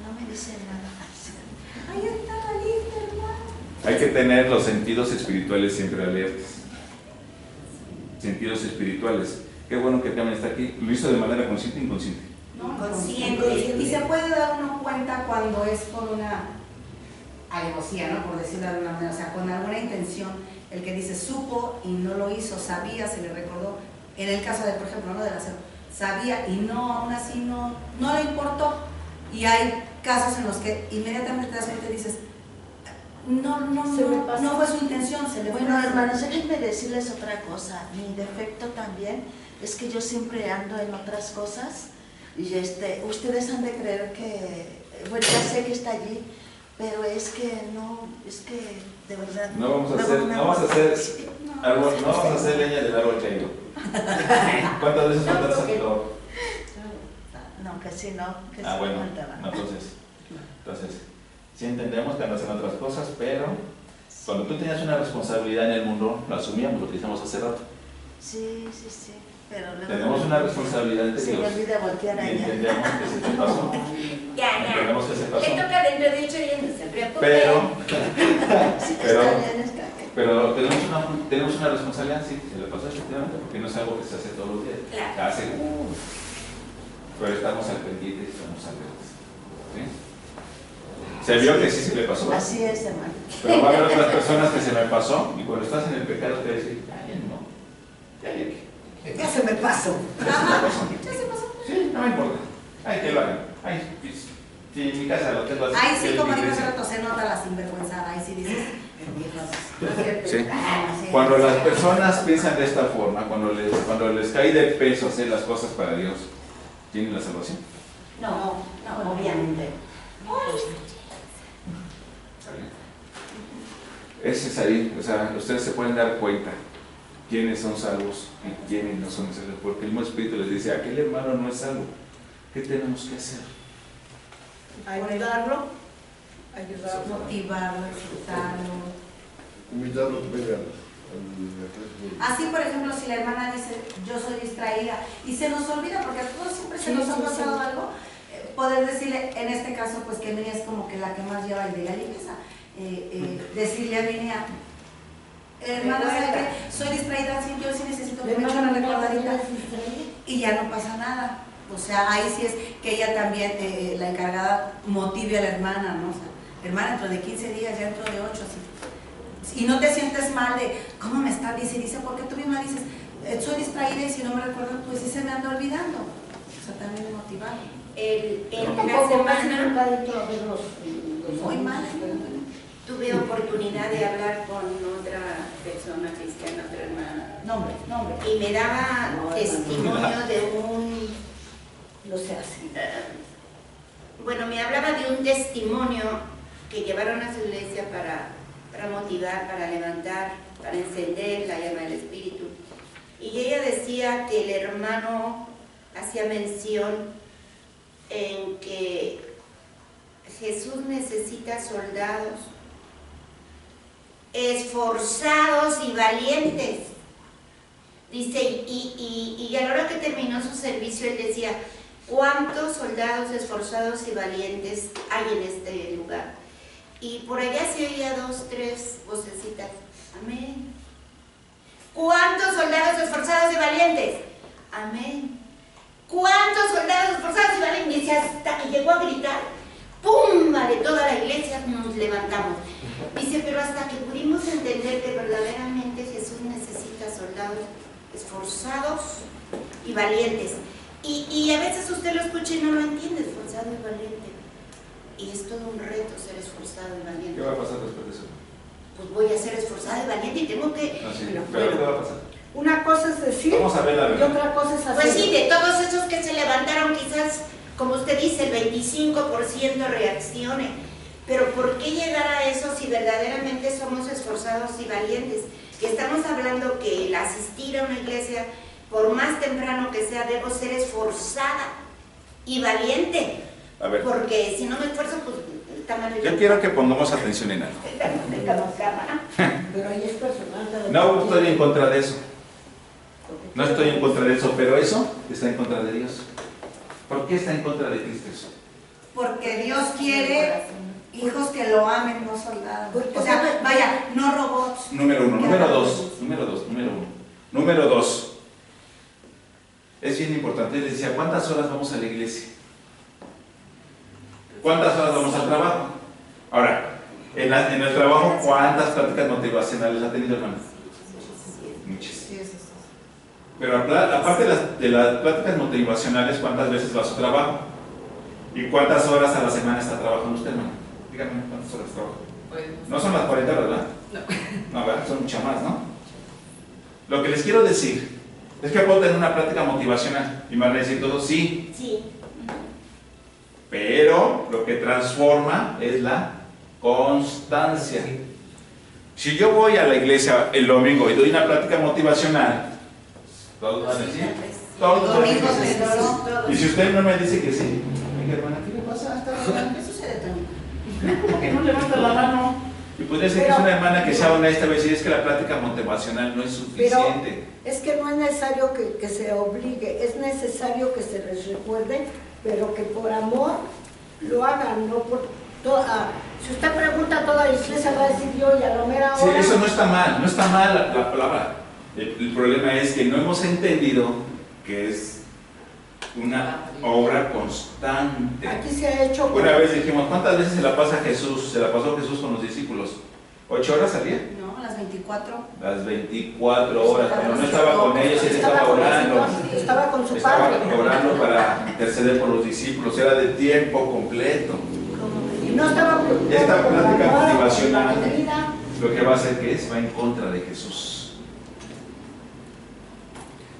No me dice nada. Ahí está la lista, hermano. Hay que tener los sentidos espirituales siempre alertas. Sentidos espirituales. Qué bueno que Carmen está aquí. ¿Lo hizo de manera consciente e inconsciente? No, Consciente. Y se puede dar uno cuenta cuando es con una alevosía, ¿no? Por decirlo de alguna manera, o sea, con alguna intención. El que dice supo y no lo hizo, sabía, se le recordó. En el caso de, por ejemplo, ¿no? Del aseo, sabía y no, aún así no le importó. Y hay casos en los que inmediatamente te das cuenta y dices, no fue su intención, se le fue. Bueno, hermanos, déjenme decirles otra cosa. Mi defecto también es que yo siempre ando en otras cosas y ustedes han de creer que, bueno, ya sé que está allí, pero es que no, es que de verdad. No vamos a hacer leña del árbol caído. ¿Cuántas veces faltas al dolor? No, que sí, no, que sí Bueno, faltaba. no, entonces, sí entendemos que andas en otras cosas, pero cuando tú tenías una responsabilidad en el mundo, lo asumíamos, lo que hicimos hace rato. Sí, pero luego Tenemos una responsabilidad ante se me Dios. olvida voltear Y allá. entendemos que se te pasó. Ya. Entendemos que se Le pasó. toca dentro de 8 días, no se preocupe. Sí, Pero- está bien, está bien. Pero tenemos una responsabilidad, sí, se le pasó efectivamente, porque no es algo que se hace todos los días. Claro. Se hace, pero estamos al pendiente y estamos alertas. ¿Sí? Se vio que sí se le pasó. Así es, hermano. Pero va a haber otras personas que se me pasó y cuando estás en el pecado te vas a decir, ay, no, Ya se me pasó. Ya se pasó. Sí, no me importa. Ay, que lo hagan. Ay, si en mi casa lo tengo así. Ahí sí, que como mi dijo hace iglesia. rato, se nota la sinvergüenzada. Ahí sí dices, Sí. Cuando las personas piensan de esta forma, cuando les cae de peso hacer las cosas para Dios, ¿tienen la salvación? No, obviamente. ¿Está bien? Ese es ahí, o sea, ustedes se pueden dar cuenta quiénes son salvos y quiénes no son salvos, porque el mismo Espíritu les dice, aquel hermano no es salvo, ¿qué tenemos que hacer? Ayudarlo. motivarlo, exhortarlo. Invitarlo que venga Así, por ejemplo, si la hermana dice, yo soy distraída, y se nos olvida, porque a todos siempre se nos ha pasado algo, poder decirle, en este caso, pues que Minia es como que la que más lleva el de la limpieza, decirle a Minia, hermana, ¿sabe qué? Soy distraída, sí, yo sí necesito que me eche una recordadita, y ya no pasa nada. O sea, ahí sí es que ella también, la encargada, motive a la hermana, ¿no? O sea, hermana, dentro de 15 días, ya dentro de 8, así. Y no te sientes mal de, ¿cómo me está? Dice, porque tú misma dices, soy distraída y si no me recuerdo, pues sí se me anda olvidando. O sea, también es motivar. En la semana Muy mal. tuve oportunidad de hablar con otra persona cristiana, otra hermana, Nombre. y me daba testimonio de un, No se hace. bueno, me hablaba de un testimonio que llevaron a su iglesia para motivar, para levantar, para encender la llama del Espíritu. Y ella decía que el hermano hacía mención en que Jesús necesita soldados esforzados y valientes. Dice, y a la hora que terminó su servicio, él decía, ¿cuántos soldados esforzados y valientes hay en este lugar? Y por allá se oía 2, 3 vocecitas. Amén. ¿Cuántos soldados esforzados y valientes? Amén. ¿Cuántos soldados esforzados y valientes? Y decía, hasta que llegó a gritar, ¡pum! De toda la iglesia nos levantamos. Dice, pero hasta que pudimos entender que verdaderamente Jesús necesita soldados esforzados y valientes. Y a veces usted lo escucha y no lo entiende, esforzado y valiente. Y es todo un reto ser esforzado y valiente. ¿Qué va a pasar después de eso? Pues voy a ser esforzado y valiente y tengo que... No, sí, Pero pero ¿qué va a pasar? Una cosa es decir Vamos a ver la y verdad. otra cosa es hacer. Pues sí, de todos esos que se levantaron, quizás, como usted dice, el 25% reaccione. Pero ¿por qué llegar a eso si verdaderamente somos esforzados y valientes? Que estamos hablando que el asistir a una iglesia, por más temprano que sea, debo ser esforzada y valiente. A ver, Porque si no me esfuerzo, pues está mal. yo quiero que pongamos atención en algo. Pero ahí es personal. No estoy en contra de eso. No estoy en contra de eso, pero eso está en contra de Dios. ¿Por qué está en contra de Cristo eso? Porque Dios quiere hijos que lo amen, no soldados. Porque O sea, vaya, no robots. Número uno. Número dos. Es bien importante. Él decía, ¿cuántas horas vamos a la iglesia? ¿Cuántas horas vamos al trabajo? Ahora, en el trabajo, ¿cuántas pláticas motivacionales ha tenido, hermano? Muchas. Pero aparte de las pláticas motivacionales, ¿cuántas veces va a su trabajo? ¿Y cuántas horas a la semana está trabajando usted, hermano? Dígame, ¿cuántas horas trabaja? No son las 40, ¿verdad? No, ¿verdad? Son muchas más, ¿no? Lo que les quiero decir es que puedo tener una plática motivacional y me van a decir todos, sí. Sí. Pero lo que transforma es la constancia. Si yo voy a la iglesia el domingo y doy una plática motivacional, todos van a decir, todos van a decir que sí. Y si usted no me dice que sí, mi hermana, ¿qué le pasa? ¿Qué sucede también? ¿Cómo que no levanta la mano? Y podría ser que es una hermana que sea honesta y decir, es que la plática motivacional no es suficiente. Pero es que no es necesario que se obligue, es necesario que se les recuerde, pero que por amor lo hagan, no por toda. Si usted pregunta a toda la iglesia, va a decir yo, y a la mera hora. Sí, eso no está mal, no está mal la palabra. El problema es que no hemos entendido que es una obra constante. Aquí se ha hecho. Una vez dijimos, ¿cuántas veces se la pasó Jesús con los discípulos? ¿8 horas al día? No, las 24. Las 24 horas, pero no estaba con ellos, él estaba orando. Estaba con su padre. Estaba orando para interceder por los discípulos, era de tiempo completo. Y no estaba preocupado. Esta por la plática moda, por la motivacional comida. lo que va a hacer que va en contra de Jesús.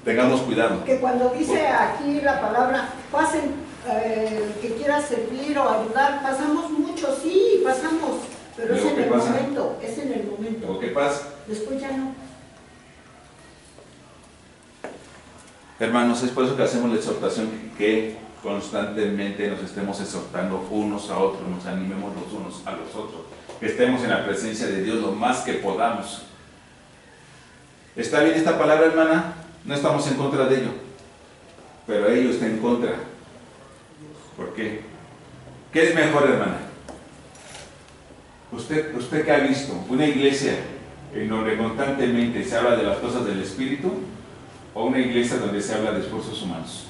Tengamos cuidado. Que cuando dice aquí la palabra, pasen, que quiera servir o ayudar, pasamos mucho, sí, pasamos, pero es Luego, en ¿qué el pasa? momento, es en el momento. ¿O qué pasa? Después ya no. Hermanos, es por eso que hacemos la exhortación que constantemente nos estemos exhortando unos a otros, nos animemos los unos a los otros, que estemos en la presencia de Dios lo más que podamos. ¿Está bien esta palabra, hermana? No estamos en contra de ello, pero ello está en contra. ¿Por qué? ¿Qué es mejor, hermana? ¿Usted qué ha visto? ¿Una iglesia en donde constantemente se habla de las cosas del Espíritu o una iglesia donde se habla de esfuerzos humanos?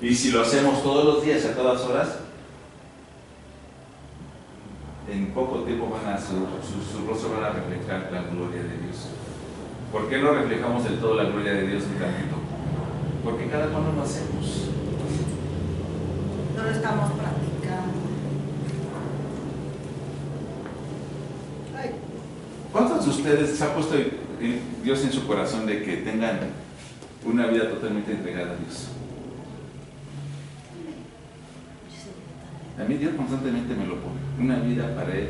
Y si lo hacemos todos los días, a todas horas, en poco tiempo su rostro van a reflejar la gloria de Dios. ¿Por qué no reflejamos del todo la gloria de Dios ni tantito? Porque cada cual lo hacemos. No lo estamos practicando. ¿Cuántos de ustedes se ha puesto Dios en su corazón de que tengan una vida totalmente entregada a Dios? A mí Dios constantemente me lo pone, una vida para Él.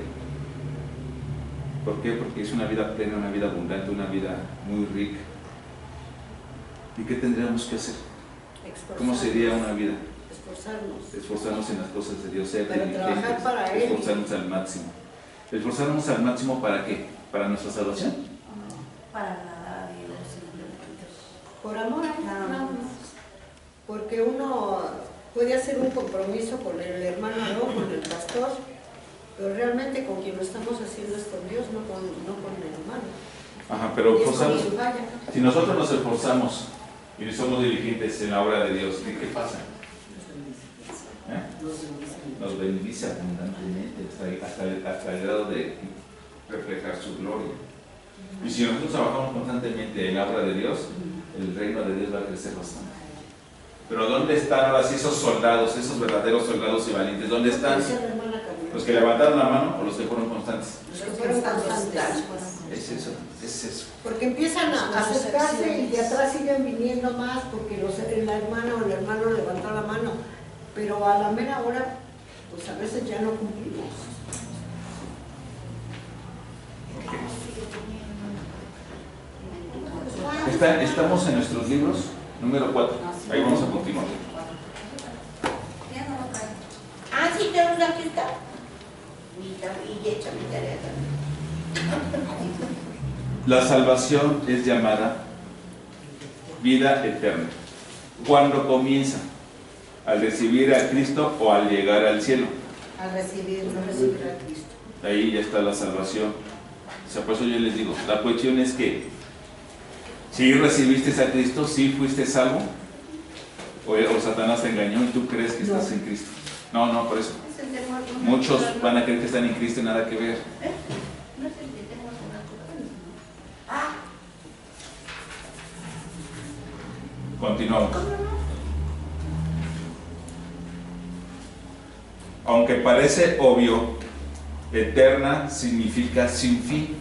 ¿Por qué? Porque es una vida plena, una vida abundante, una vida muy rica. ¿Y qué tendríamos que hacer? ¿Cómo sería una vida? Esforzarnos en las cosas de Dios, ser diligentes, para Él. esforzarnos al máximo. ¿Esforzarnos al máximo para qué? ¿Para nuestra salvación? Para agradar a Dios, simplemente. Por amor a Él, Nada nada más. más. Porque uno puede hacer un compromiso con el hermano, no con el pastor, pero realmente con quien lo estamos haciendo es con Dios, no con el hermano. Ajá, pero Y es con esforzarnos. quien vaya. Si nosotros nos esforzamos y somos diligentes en la obra de Dios, ¿qué pasa? Nos bendice abundantemente hasta el grado de reflejar su gloria. Y si nosotros trabajamos constantemente en la obra de Dios, el reino de Dios va a crecer bastante. Pero ¿dónde están ahora sí esos soldados, esos verdaderos soldados y valientes? ¿Dónde están? Decía la hermana Carmen. ¿Los que levantaron la mano o los que fueron constantes? Los que fueron constantes. Es eso, es eso. Porque empiezan a acercarse y de atrás siguen viniendo más porque la hermana o el hermano levantó la mano, pero a la mera hora pues a veces ya no cumplimos. Estamos en nuestros libros, número 4. Ahí vamos a continuar. Ya no lo cae. Ah, sí, tenemos aquí está. Y hecho mi tarea también. La salvación es llamada vida eterna. ¿Cuándo comienza? ¿Al recibir a Cristo o al llegar al cielo? Al recibir a Cristo. Ahí ya está la salvación. O sea, por eso yo les digo, la cuestión es que si recibiste a Cristo, si fuiste salvo, o Satanás te engañó y tú crees que estás en Cristo. No, por eso. Muchos van a creer que están en Cristo y nada que ver. No es el que tenemos una corona. Ah, Continuamos. ¿cómo no? Aunque parece obvio, eterna significa sin fin.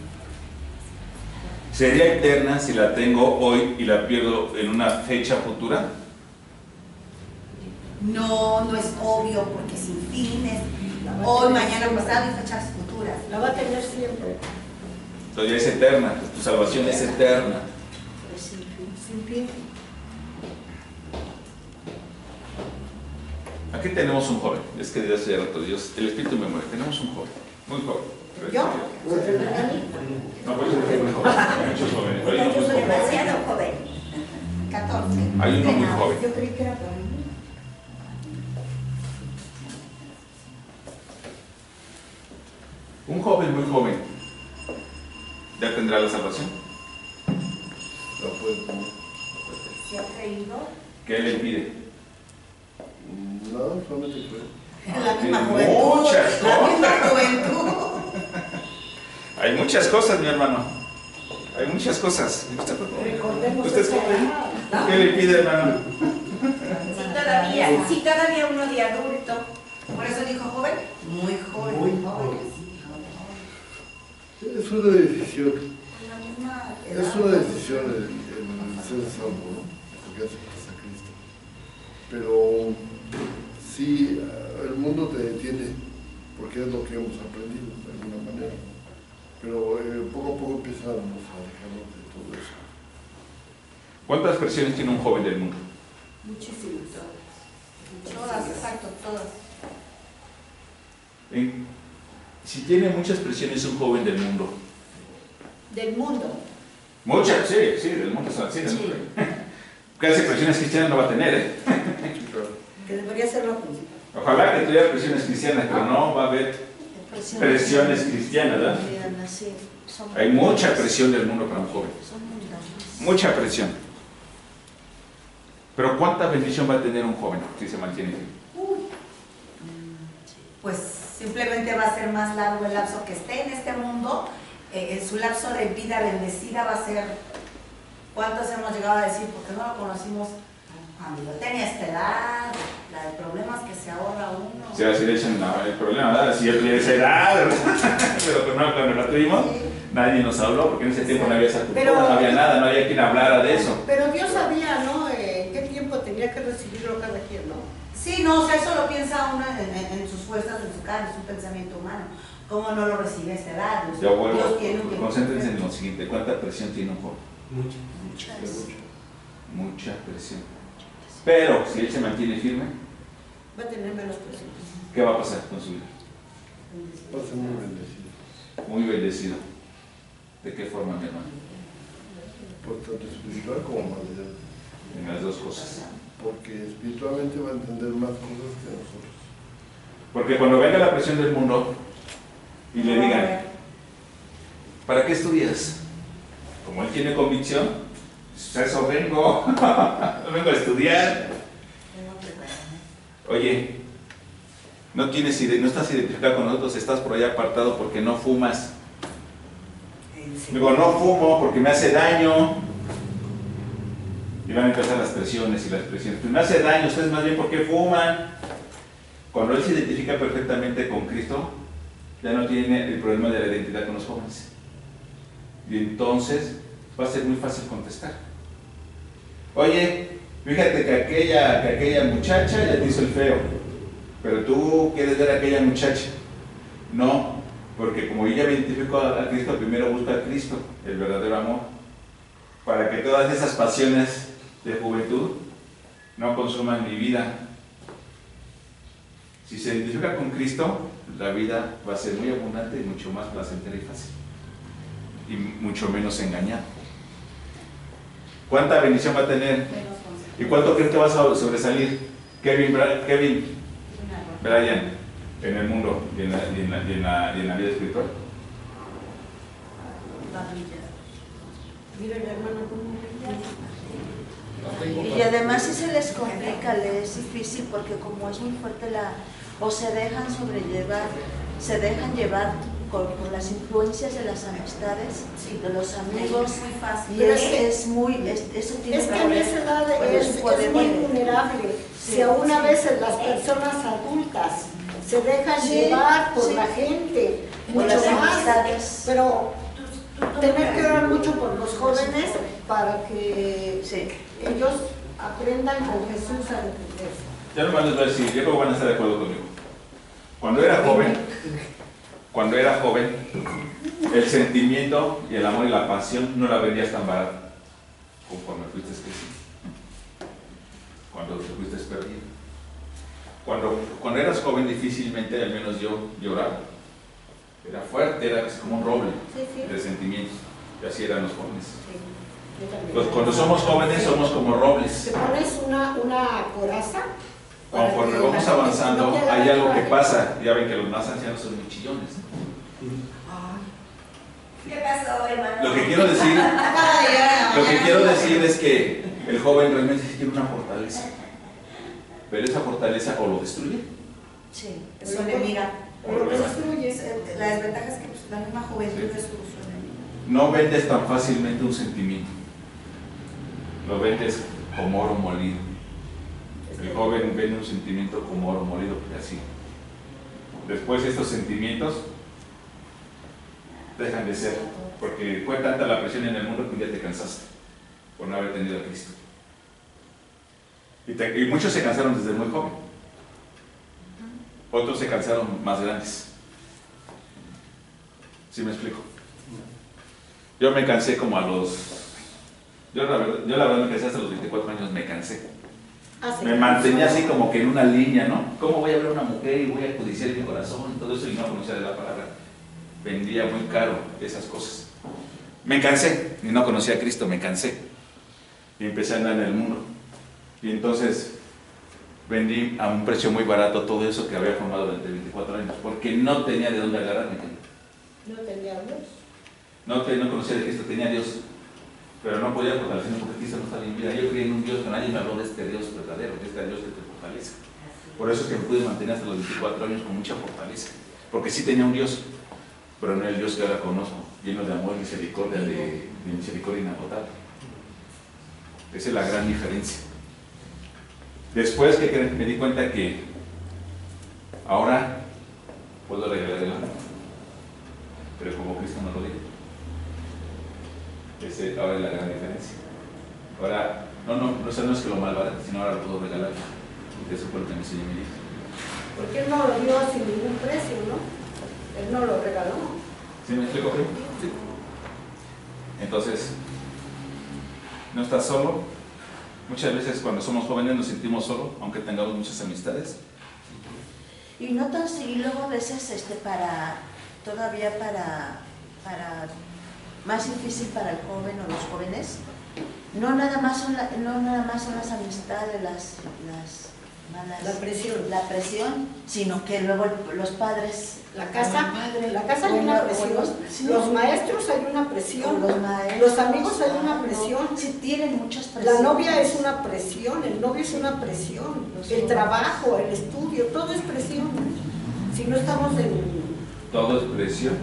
¿Sería eterna si la tengo hoy y la pierdo en una fecha futura? No, no es obvio porque sin fines, hoy, mañana, pasado y fechas futuras. La va a tener siempre. Entonces ya es eterna, pues tu salvación es eterna. Pero sin fin. Sin fin. Aquí tenemos un joven, es que desde hace rato Dios, el Espíritu me mueve, tenemos un joven, muy joven. ¿Yo? No, pues es muy joven, hay muchos jóvenes, pero hay uno Yo muy soy joven. demasiado joven. 14. Hay uno muy joven. Yo creí que era para mí. Un joven muy joven, ¿ya tendrá la salvación? No puede. ¿Se ha creído? ¿Qué le pide? No, solamente creo. La misma Hay juventud. muchas La misma cosas. juventud. Hay muchas cosas, mi hermano. Hay muchas cosas. Recordemos ¿Usted es esa joven? edad. ¿Qué le pide, hermano? Sí, todavía uno de adulto. Por eso dijo joven. Muy joven. Muy joven. Es una decisión. La misma Es una decisión el ser salvo, ¿no? Porque aceptas a Cristo. Pero sí, el mundo te detiene, porque es lo que hemos aprendido de alguna manera. Pero poco a poco empezamos a alejarnos de todo eso. ¿Cuántas presiones tiene un joven del mundo? Muchísimas. Todas, exacto, todas. Si tiene muchas presiones un joven del mundo. Del mundo. Muchas, sí, del mundo, sí, del mundo. Casi presiones cristianas no va a tener, ¿eh? Que debería ser lo principal. Ojalá que tuviera presiones cristianas, pero no va a haber presiones cristianas, ¿verdad? Sí, son Hay mucha presión del mundo para un joven. Son mundanos. Mucha presión. Pero ¿cuánta bendición va a tener un joven si se mantiene firme? Pues simplemente va a ser más largo el lapso que esté en este mundo. Su lapso de vida bendecida va a ser, ¿cuántos hemos llegado a decir? Porque no lo conocimos cuando yo tenía esta edad, la de problemas que se ahorra uno. O sea, si le echan el problema, ¿verdad? Si él tiene esa edad, pero cuando la tuvimos, nadie nos habló, porque en ese tiempo no había esa cultura, Pero- no había nada, no había quien hablara de eso. Pero Dios sabía, ¿no? En qué tiempo tenía que recibirlo cada quien, ¿no? Sí, no, o sea, eso lo piensa uno en sus fuerzas, en su carne, es un pensamiento humano. ¿Cómo no lo recibe a esta edad? Ya vuelvo, Dios tiene un tiempo. concéntrense en lo siguiente, ¿cuánta presión tiene un joven? Mucho. Mucha presión. Pero si él se mantiene firme, Va a tener menos presión. ¿qué va a pasar con su vida? Va a ser muy bendecido. Muy bendecido. ¿De qué forma, mi hermano? Por tanto espiritual como material. En las dos cosas. Porque espiritualmente va a entender más cosas que nosotros. Porque cuando venga la presión del mundo y le digan, ¿para qué estudias? Como él tiene convicción, pues eso vengo, vengo a estudiar. Oye, no estás identificado con nosotros, estás por allá apartado porque no fumas. Digo, no fumo porque me hace daño. Y van a empezar las presiones y las presiones. Pues me hace daño, ustedes más bien porque fuman. Cuando él se identifica perfectamente con Cristo, ya no tiene el problema de la identidad con los jóvenes. Y entonces va a ser muy fácil contestar. Oye, fíjate que aquella muchacha ya te hizo el feo. Pero tú quieres ver a aquella muchacha. No, porque como yo ya me identifico a Cristo, primero busco a Cristo, el verdadero amor, para que todas esas pasiones de juventud no consuman mi vida. Si se identifica con Cristo, la vida va a ser muy abundante y mucho más placentera y fácil, y mucho menos engañada. ¿Cuánta bendición va a tener? ¿Y cuánto crees que vas a sobresalir, Kevin, Brian, en el mundo y en la vida espiritual? Mira el hermano como Y además si se les complica, les es difícil porque como es muy fuerte o se dejan llevar por las influencias de las amistades, de los amigos, Es muy fácil. y eso tiene Es que en esa edad es muy vulnerable. Sí, Si aún a sí. veces las personas adultas se dejan Sí, llevar por sí. la gente, Por mucho las más, amistades. pero tener que orar mucho por los jóvenes para que Sí. ellos aprendan con Jesús a defenderse. Ya nomás les voy a decir, yo creo que van a estar de acuerdo conmigo. Cuando era joven, el sentimiento y el amor y la pasión no la vendías tan barata conforme fuiste creciendo. Cuando te fuiste perdido. Cuando eras joven, difícilmente, al menos yo, lloraba. Era fuerte, era como un roble de sentimientos. Y así eran los jóvenes. Yo también. Cuando somos jóvenes, somos como robles. Te pones una coraza. para Conforme que vamos la gente avanzando, no quede hay algo que coraje. pasa. Ya ven que los más ancianos son muy chillones. ¿Qué pasó, hermano? Lo que quiero decir es que el joven realmente tiene una fortaleza. Pero esa fortaleza o lo destruye. Sí. Es su enemiga. Pero lo que destruye es La desventaja es que pues, la misma juventud es su enemiga. No vendes tan fácilmente un sentimiento. Lo vendes como oro molido. El joven vende un sentimiento como oro molido, y así. Después estos sentimientos dejan de ser, porque fue tanta la presión en el mundo que un día te cansaste por no haber tenido a Cristo. Y muchos se cansaron desde muy joven. Otros se cansaron más grandes. ¿Sí me explico? Yo me cansé como a los... Yo la verdad me cansé hasta los 24 años, me cansé. Me mantenía así como que en una línea, ¿no? ¿Cómo voy a ver a una mujer y voy a codiciar mi corazón? Todo eso y no conocía de la palabra. Vendía muy caro esas cosas. Me cansé y no conocía a Cristo, me cansé. Y empecé a andar en el mundo. Y entonces vendí a un precio muy barato todo eso que había formado durante 24 años, porque no tenía de dónde agarrarme. No tenía Dios. No conocía de Cristo, tenía a Dios, pero no podía fortalecerme porque Cristo no estaba en mi vida. Yo creí en un Dios, pero nadie me habló de este Dios verdadero, de este Dios que te fortalece. Por eso es que me pude mantener hasta los 24 años con mucha fortaleza, porque sí tenía un Dios, pero no el Dios que ahora conozco, lleno de amor y misericordia, de misericordia inagotable. Esa es la gran diferencia. Después que me di cuenta que ahora puedo regalar el amor, pero como Cristo no lo dijo. Ahora es la gran diferencia. Ahora, no es que lo malbarate, sino ahora lo puedo regalar. Y eso fue lo que me enseñó mi Dios. Porque Él no lo dio sin ningún precio, ¿no? Él no lo regaló. ¿Sí me explico, primo? Sí. Entonces, no estás solo. Muchas veces cuando somos jóvenes nos sentimos solos, aunque tengamos muchas amistades. Y no tan y luego a veces todavía para más difícil para el joven o los jóvenes, no nada más son las amistades, las malas, La presión, sino que luego los padres, La casa hay una presión. Los maestros hay una presión. Los amigos hay una presión. Sí, tienen muchas presiones. La novia es una presión, el novio es una presión. El trabajo, el estudio, todo es presión. Si no estamos en ¿Todo es presión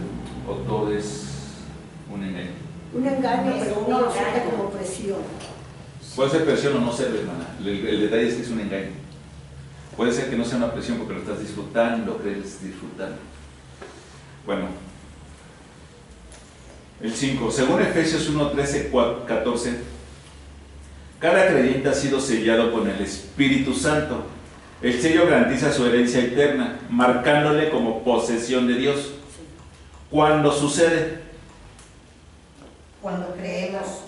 o todo es un engaño? un engaño, pero uno lo siente como presión. Puede ser presión o no ser, hermana. El detalle es que es un engaño. Puede ser que no sea una presión porque lo estás disfrutando, crees disfrutando. Bueno, el 5. Según Efesios 1, 13, 14, cada creyente ha sido sellado con el Espíritu Santo El sello garantiza su herencia eterna, marcándole como posesión de Dios. ¿Cuándo sucede? Cuando creemos.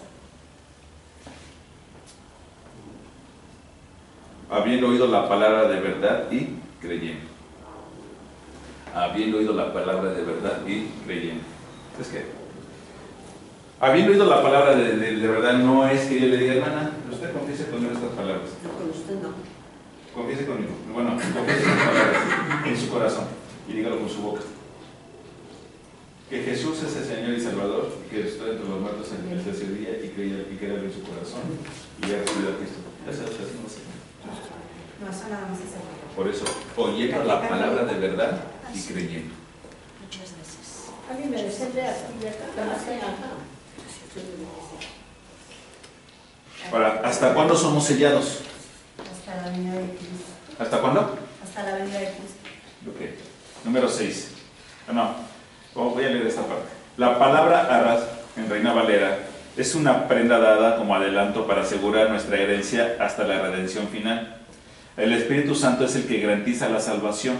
Habiendo oído la palabra de verdad y creyendo. Habiendo oído la palabra de verdad y creyendo. Es que, habiendo oído la palabra de verdad, no es que yo le diga, hermana, usted confiese conmigo estas palabras. No, con usted no. Confiese conmigo. Bueno, confiese estas palabras en su corazón y dígalo con su boca. Que Jesús es el Señor y Salvador, y que está entre los muertos en el tercer día y que en su corazón y ha recibido a Cristo. Eso no sé. No, eso nada más es el. Por eso, oyendo la palabra de verdad y creyendo. Muchas gracias. A mí me desea Ahora, ¿hasta cuándo somos sellados? Hasta la venida de Cristo. ¿Hasta cuándo? Hasta la venida de Cristo. Ok. Número 6. Voy a leer esta parte. La palabra arras, en Reina Valera, es una prenda dada como adelanto para asegurar nuestra herencia hasta la redención final. El Espíritu Santo es el que garantiza la salvación,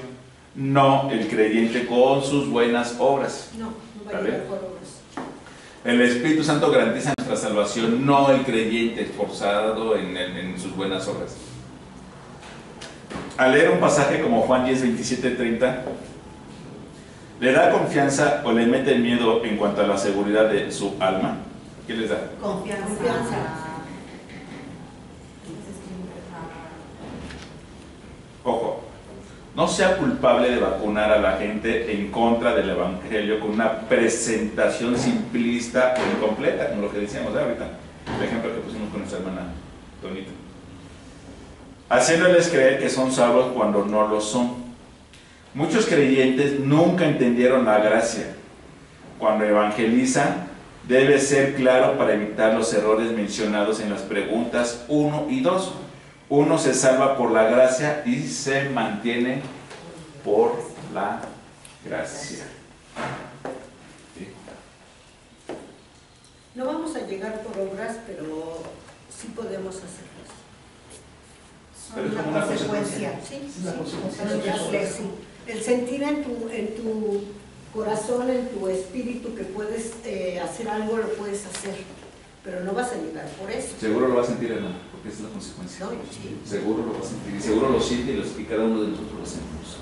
no el creyente con sus buenas obras. No, no va a llegar por obras. El Espíritu Santo garantiza nuestra salvación, no el creyente esforzado en sus buenas obras. Al leer un pasaje como Juan 10, 27, 30, ¿le da confianza o le mete miedo en cuanto a la seguridad de su alma? ¿Qué les da? Confianza. Ojo, no sea culpable de vacunar a la gente en contra del Evangelio con una presentación simplista o incompleta, como lo que decíamos ahorita, el ejemplo que pusimos con nuestra hermana Tonita. Haciéndoles creer que son salvos cuando no lo son. Muchos creyentes nunca entendieron la gracia. Cuando evangelizan, debe ser claro para evitar los errores mencionados en las preguntas 1 y 2. Uno se salva por la gracia y se mantiene por la gracia. ¿Sí? No vamos a llegar por obras, pero sí podemos hacerlas. Pero es Una como una consecuencia. Sí, Es una consecuencia. sí. El sentir en tu corazón, en tu espíritu que puedes hacer algo, lo puedes hacer, pero no vas a llegar por eso. Seguro lo va a sentir, hermano, porque esa es la consecuencia. No, sí. Seguro lo va a sentir, y seguro lo siente y cada uno de nosotros lo sentimos.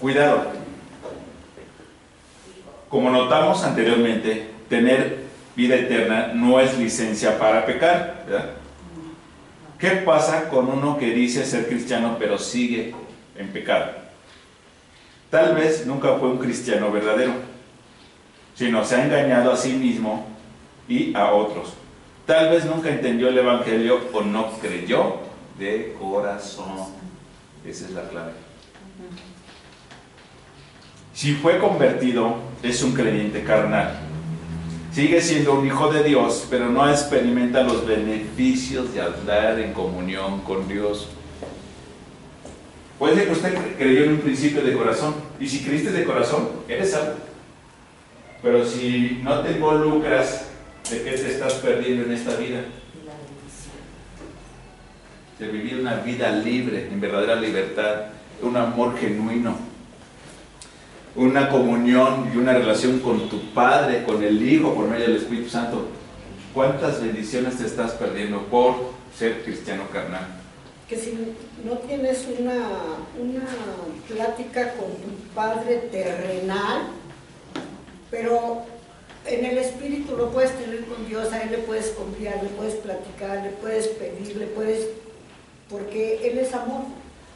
Cuidado. Como notamos anteriormente, tener vida eterna no es licencia para pecar, ¿verdad? ¿Qué pasa con uno que dice ser cristiano pero sigue en pecado? Tal vez nunca fue un cristiano verdadero, sino se ha engañado a sí mismo y a otros. Tal vez nunca entendió el Evangelio o no creyó de corazón. Esa es la clave. Si fue convertido, es un creyente carnal. Sigue siendo un hijo de Dios, pero no experimenta los beneficios de andar en comunión con Dios. Puede ser que usted creyó en un principio de corazón, y si creíste de corazón, eres salvo. Pero si no te involucras, ¿de qué te estás perdiendo en esta vida? De vivir una vida libre, en verdadera libertad, un amor genuino, una comunión y una relación con tu Padre, con el Hijo, por medio del Espíritu Santo. ¿Cuántas bendiciones te estás perdiendo por ser cristiano carnal? Que si no tienes una plática con tu Padre terrenal, pero en el Espíritu lo puedes tener con Dios, a Él le puedes confiar, le puedes platicar, le puedes pedir, porque Él es amor.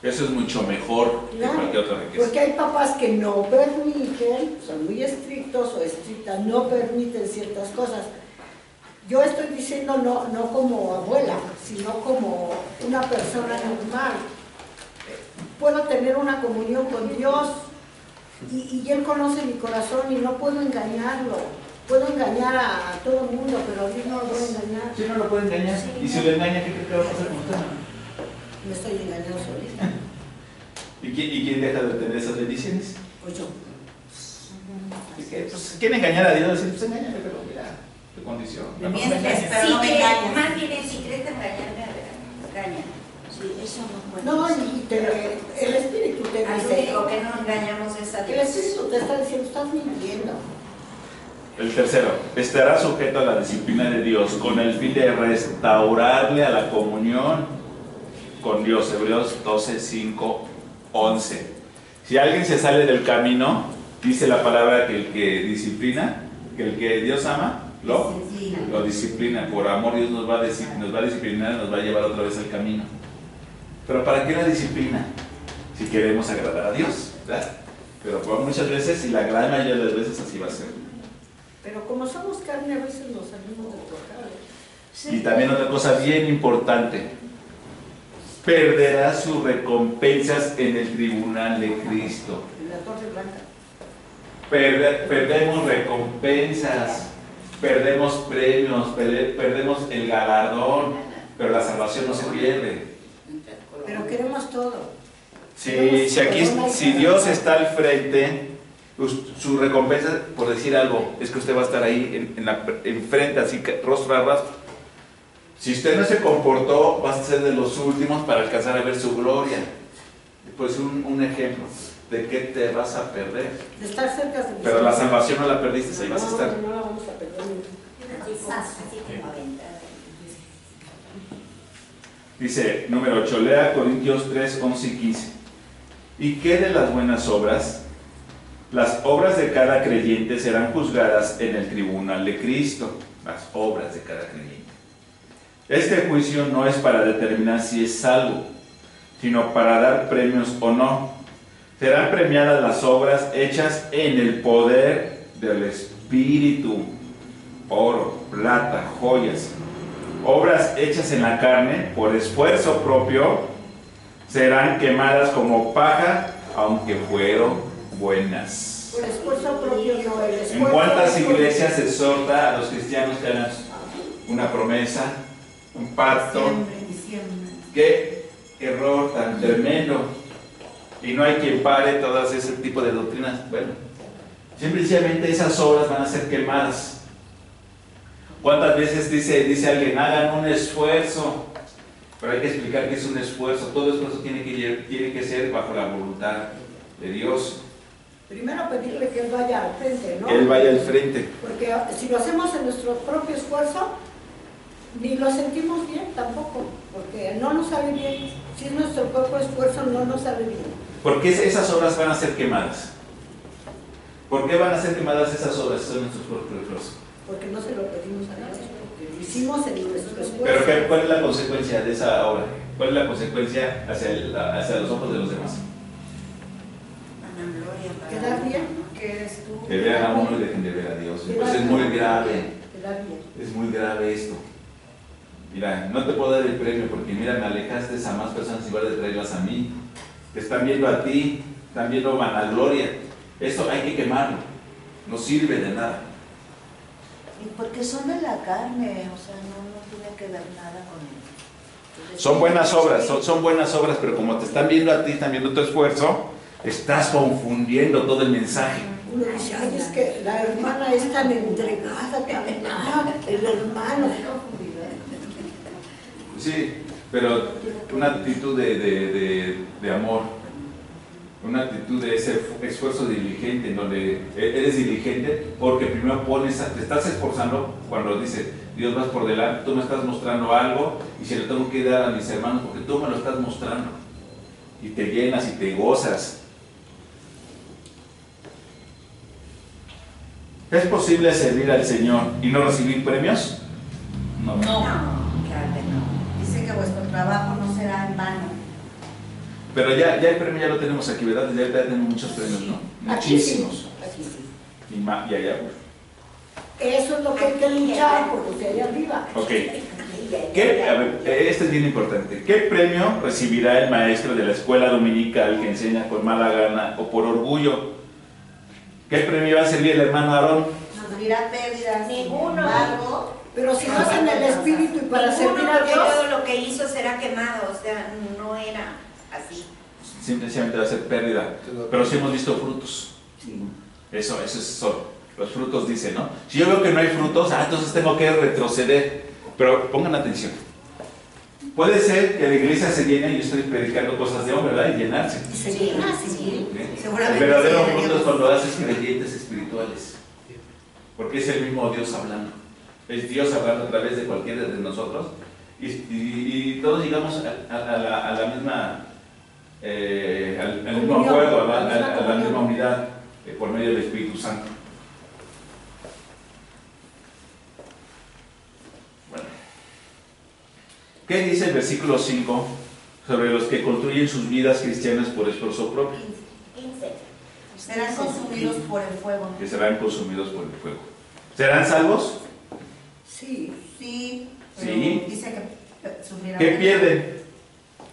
Eso es mucho mejor que cualquier otra riqueza. Porque hay papás que no permiten, son muy estrictos o estrictas, no permiten ciertas cosas. Yo estoy diciendo no como abuela, sino como una persona normal. Puedo tener una comunión con Dios y Él conoce mi corazón y no puedo engañarlo. Puedo engañar a todo el mundo, pero a Dios no lo voy a engañar. Sí, no lo puede engañar. Sí, y si lo engaña, ¿qué cree que va a pasar con usted? Me estoy engañando solita. ¿Y quién deja de tener esas bendiciones? Pues yo. Pues, ¿quién engañar a Dios? Decir, pues engáñame, pero mira, tu condición. Mientes, Si pero no me crees, engañes. más bien, si crees engañarme, engaña. Sí, eso no puede No, ser. y el espíritu te Al dice, único que no engañamos es a el Dios. espíritu te está diciendo, estás mintiendo. El tercero, estará sujeto a la disciplina de Dios con el fin de restaurarle a la comunión con Dios. Hebreos 12, 5, 11. Si alguien se sale del camino, dice la palabra que el que disciplina, que el que Dios ama, lo disciplina. Por amor Dios nos va a disciplinar, nos va a llevar otra vez al camino. Pero ¿para qué la disciplina? Si queremos agradar a Dios, ¿verdad? Pero por muchas veces, y la gran mayoría de las veces así va a ser. Pero como somos carne, a veces nos salimos del pecado. Y también otra cosa bien importante, perderá sus recompensas en el tribunal de Cristo. En la torre blanca. Perdemos recompensas, perdemos premios, perdemos el galardón, pero la salvación no se pierde. Pero queremos todo. Si Dios está al frente, su recompensa, por decir algo, es que usted va a estar ahí en frente, así que rostro a rostro. Si usted no se comportó, vas a ser de los últimos para alcanzar a ver su gloria. Pues un ejemplo, ¿de qué te vas a perder? De estar cerca de Pero la salvación no la perdiste, ahí vas a estar. No la vamos a perder nunca. Así como aventada. Dice, número 8, lea Corintios 3, 11 y 15. ¿Y qué de las buenas obras? Las obras de cada creyente serán juzgadas en el tribunal de Cristo. Las obras de cada creyente. Este juicio no es para determinar si es salvo, sino para dar premios o no. Serán premiadas las obras hechas en el poder del Espíritu. Oro, plata, joyas. Obras hechas en la carne por esfuerzo propio serán quemadas como paja, aunque fueron buenas. Por esfuerzo propio no, el esfuerzo. ¿En cuántas iglesias se exhorta a los cristianos que hagan una promesa, un pacto? Qué error tan tremendo. Y no hay quien pare todas ese tipo de doctrinas. Bueno, simplemente esas obras van a ser quemadas. ¿Cuántas veces dice alguien, hagan un esfuerzo? Pero hay que explicar qué es un esfuerzo. Todo esfuerzo tiene que ser bajo la voluntad de Dios. Primero pedirle que Él vaya al frente, ¿no? Él vaya al frente. Porque si lo hacemos en nuestro propio esfuerzo, ni lo sentimos bien tampoco, porque no nos sale bien. Si es nuestro propio esfuerzo, no nos sale bien. ¿Por qué esas obras van a ser quemadas? ¿Por qué van a ser quemadas esas obras? Son nuestros propios esfuerzos. Porque no se lo pedimos a Dios, porque lo hicimos en nuestro esfuerzo. Pero ¿cuál es la consecuencia de esa obra? ¿Cuál es la consecuencia hacia los ojos de los demás? ¿Quedar bien? ¿Qué eres tú? Que vean a uno y dejen de ver a Dios. Pues es muy grave. Es muy grave esto. Mira, no te puedo dar el premio porque mira, me alejaste a más personas igual de traerlas a mí. Te están viendo a ti, están viendo vanagloria. Esto hay que quemarlo. No sirve de nada. Y porque son de la carne, o sea, no tiene que ver nada con él. Son buenas obras, son buenas obras, pero como te están viendo a ti, están viendo tu esfuerzo, estás confundiendo todo el mensaje. Uno dice, ay, es que la hermana es tan entregada, el hermano. Sí, pero una actitud de amor, una actitud de ese esfuerzo diligente, en donde eres diligente porque primero te estás esforzando cuando dice Dios vas por delante, tú me estás mostrando algo y se lo tengo que dar a mis hermanos porque tú me lo estás mostrando y te llenas y te gozas. ¿Es posible servir al Señor y no recibir premios? No. No, claro que no. Dice que vuestro trabajo no será en vano. Pero ya el premio ya lo tenemos aquí, ¿verdad? Ya tenemos muchos premios, ¿no? Muchísimos. Aquí sí. Y allá, pues. Eso es lo que hay que luchar por los de allá arriba. Ok. A ver, este es bien importante. ¿Qué premio recibirá el maestro de la escuela dominical que enseña con mala gana o por orgullo? ¿Qué premio va a servir el hermano Aarón? Nos dirá pérdidas. Ninguno. Pero si no hacen el espíritu y para servir a Porque Dios, todo lo que hizo será quemado, o sea, no era así. Simplemente va a ser pérdida. Pero sí hemos visto frutos. Eso son. Los frutos dicen, ¿no? Si yo veo que no hay frutos, entonces tengo que retroceder. Pero pongan atención. Puede ser que la iglesia se llene y yo estoy predicando cosas de hombre, ¿verdad? Y llenarse. Sí, sí. ¿Sí? Seguramente El verdadero sí, mundo es cuando haces creyentes espirituales. Porque es el mismo Dios hablando. Es Dios hablando a través de cualquiera de nosotros. Y todos llegamos a la misma, al mismo acuerdo, a la misma unidad por medio del Espíritu Santo. Bueno. ¿Qué dice el versículo 5 sobre los que construyen sus vidas cristianas por esfuerzo propio? 15. Serán consumidos por el fuego. Que serán consumidos por el fuego. ¿Serán salvos? Sí. Sí, pero Sí. dice que sufrirán. ¿Qué pierden?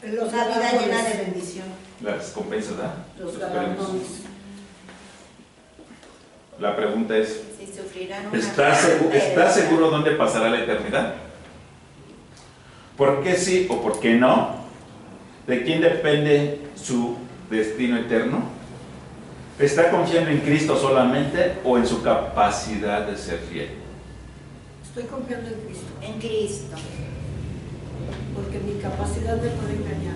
Los Una vida galardones. llena de bendición. Las recompensas, ¿verdad? Los Esperemos. galardones. La pregunta es, Si sufrirán una ¿estás seguro dónde pasará la eternidad? ¿Por qué sí o por qué no? ¿De quién depende su destino eterno? ¿Está confiando en Cristo solamente o en su capacidad de ser fiel? Estoy confiando en Cristo, En Cristo. porque mi capacidad me puede engañar.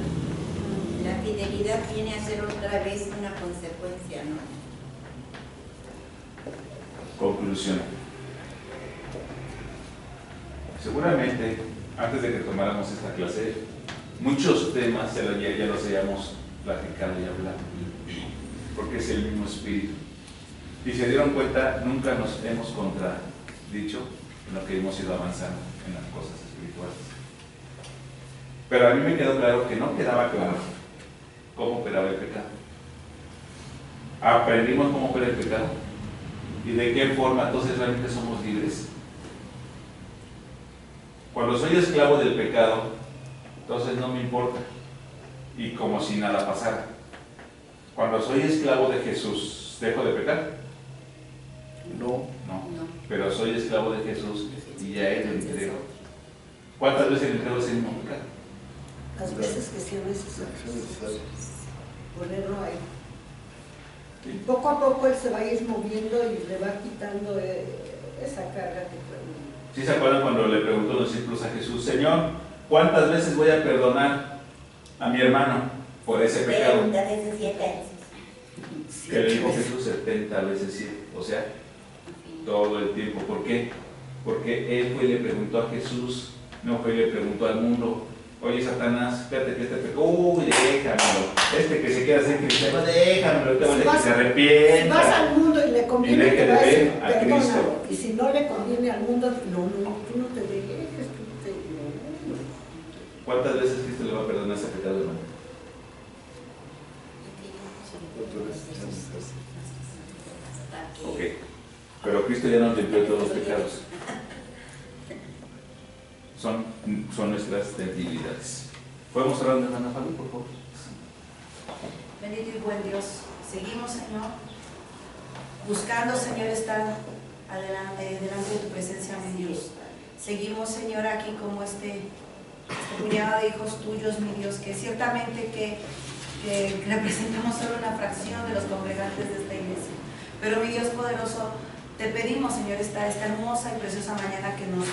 La fidelidad viene a ser otra vez una consecuencia, ¿no? Conclusión. Seguramente, antes de que tomáramos esta clase, muchos temas ya los hayamos platicado y hablado, porque es el mismo espíritu. Y se dieron cuenta, nunca nos hemos contradicho en lo que hemos ido avanzando en las cosas espirituales. Pero a mí me quedó claro que no quedaba claro cómo operaba el pecado. Aprendimos cómo opera el pecado y de qué forma entonces realmente somos libres. Cuando soy esclavo del pecado, entonces no me importa y como si nada pasara. Cuando soy esclavo de Jesús, ¿dejo de pecar? No. No, pero soy esclavo de Jesús y ya Él lo entrego. ¿Cuántas veces le entrego ese mismo pecado? Las veces que sea necesario ponerlo ahí. Y poco a poco él se va a ir moviendo y le va quitando esa carga que trae. ¿Sí se acuerdan cuando le preguntó a los discípulos a Jesús, Señor, ¿cuántas veces voy a perdonar a mi hermano por ese pecado? 70 veces 7 veces. Que le dijo Jesús 70 veces 7, o sea, todo el tiempo. ¿Por qué? Porque él fue y le preguntó a Jesús, no fue y le preguntó al mundo, oye Satanás, fíjate que este pecado, uy, déjamelo, este que se queda sin cristiano, déjamelo, que se arrepienta. Si vas al mundo y le conviene, Y deje te de va a ver decir, a perdónalo. Cristo. Y si no le conviene al mundo, no, tú no te dejes, no. ¿Cuántas veces Cristo le va a perdonar ese pecado, hermano? Ok, pero Cristo ya nos limpió todos los pecados. Son nuestras debilidades. ¿Podemos hablar de hermana Fabi, por favor? Bendito y buen Dios, seguimos, Señor, buscando, Señor, estar delante de tu presencia, mi Dios. Seguimos, Señor, aquí como este puñado de hijos tuyos, mi Dios, que ciertamente que representamos solo una fracción de los congregantes de esta iglesia. Pero, mi Dios poderoso, te pedimos, Señor, esta hermosa y preciosa mañana que nos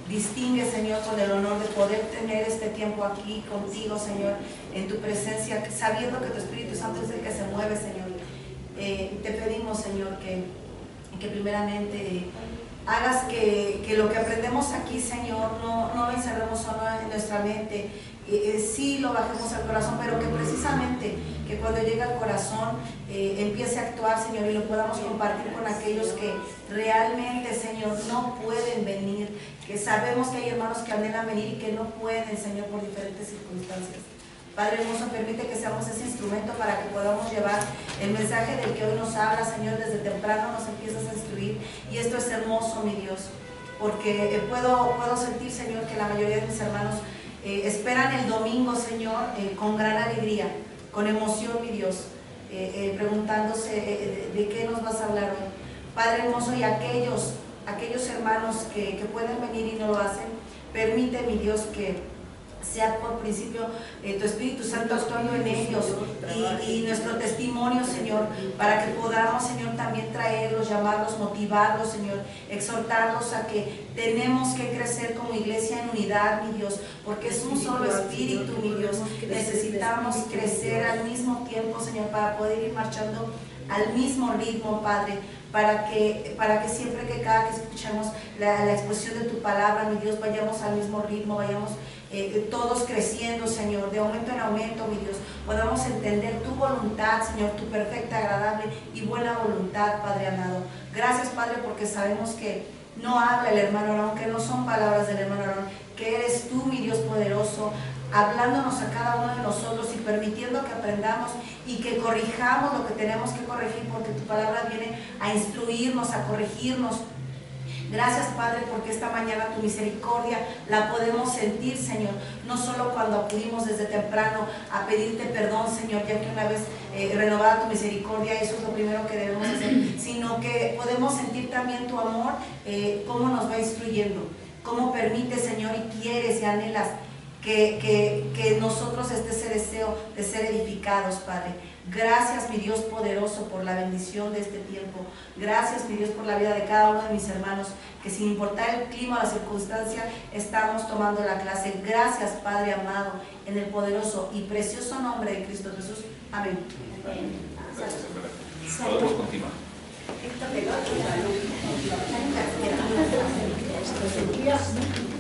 distingue, Señor, con el honor de poder tener este tiempo aquí contigo, Señor, en tu presencia, sabiendo que tu Espíritu Santo es el que se mueve, Señor. Te pedimos, Señor, que primeramente hagas que lo que aprendemos aquí, Señor, no lo encerremos solo en nuestra mente, sí lo bajemos al corazón, pero que precisamente que cuando llegue al corazón empiece a actuar, Señor, y lo podamos compartir con aquellos que realmente, Señor, no pueden venir, que sabemos que hay hermanos que anhelan venir y que no pueden, Señor, por diferentes circunstancias. Padre hermoso, permite que seamos ese instrumento para que podamos llevar el mensaje del que hoy nos habla, Señor, desde temprano nos empiezas a instruir, y esto es hermoso, mi Dios, porque puedo sentir, Señor, que la mayoría de mis hermanos esperan el domingo, Señor, con gran alegría, con emoción, mi Dios, preguntándose de qué nos vas a hablar hoy. Padre hermoso, y aquellos hermanos que pueden venir y no lo hacen, permite, mi Dios, que sea por principio tu Espíritu Santo actuando en ellos y nuestro testimonio, Señor, para que podamos, Señor, también traerlos, llamarlos, motivarlos, Señor, exhortarlos a que tenemos que crecer como iglesia en unidad, mi Dios, porque es un solo Espíritu, mi Dios. Necesitamos crecer al mismo tiempo, Señor, para poder ir marchando al mismo ritmo, Padre, para que siempre que cada que escuchamos la exposición de tu palabra, mi Dios, vayamos al mismo ritmo, vayamos todos creciendo, Señor, de aumento en aumento, mi Dios, podamos entender tu voluntad, Señor, tu perfecta, agradable y buena voluntad, Padre amado. Gracias, Padre, porque sabemos que no habla el hermano Aarón, que no son palabras del hermano Aarón, que eres tú, mi Dios poderoso, hablándonos a cada uno de nosotros y permitiendo que aprendamos y que corrijamos lo que tenemos que corregir, porque tu palabra viene a instruirnos, a corregirnos. Gracias, Padre, porque esta mañana tu misericordia la podemos sentir, Señor, no solo cuando acudimos desde temprano a pedirte perdón, Señor, ya que una vez renovada tu misericordia, eso es lo primero que debemos hacer, sino que podemos sentir también tu amor, cómo nos va instruyendo, cómo permite, Señor, y quieres y anhelas que nosotros esté ese deseo de ser edificados, Padre. Gracias, mi Dios poderoso, por la bendición de este tiempo. Gracias, mi Dios, por la vida de cada uno de mis hermanos, que sin importar el clima o la circunstancia, estamos tomando la clase. Gracias, Padre amado, en el poderoso y precioso nombre de Cristo Jesús. Amén. Gracias, podemos continuar. Esto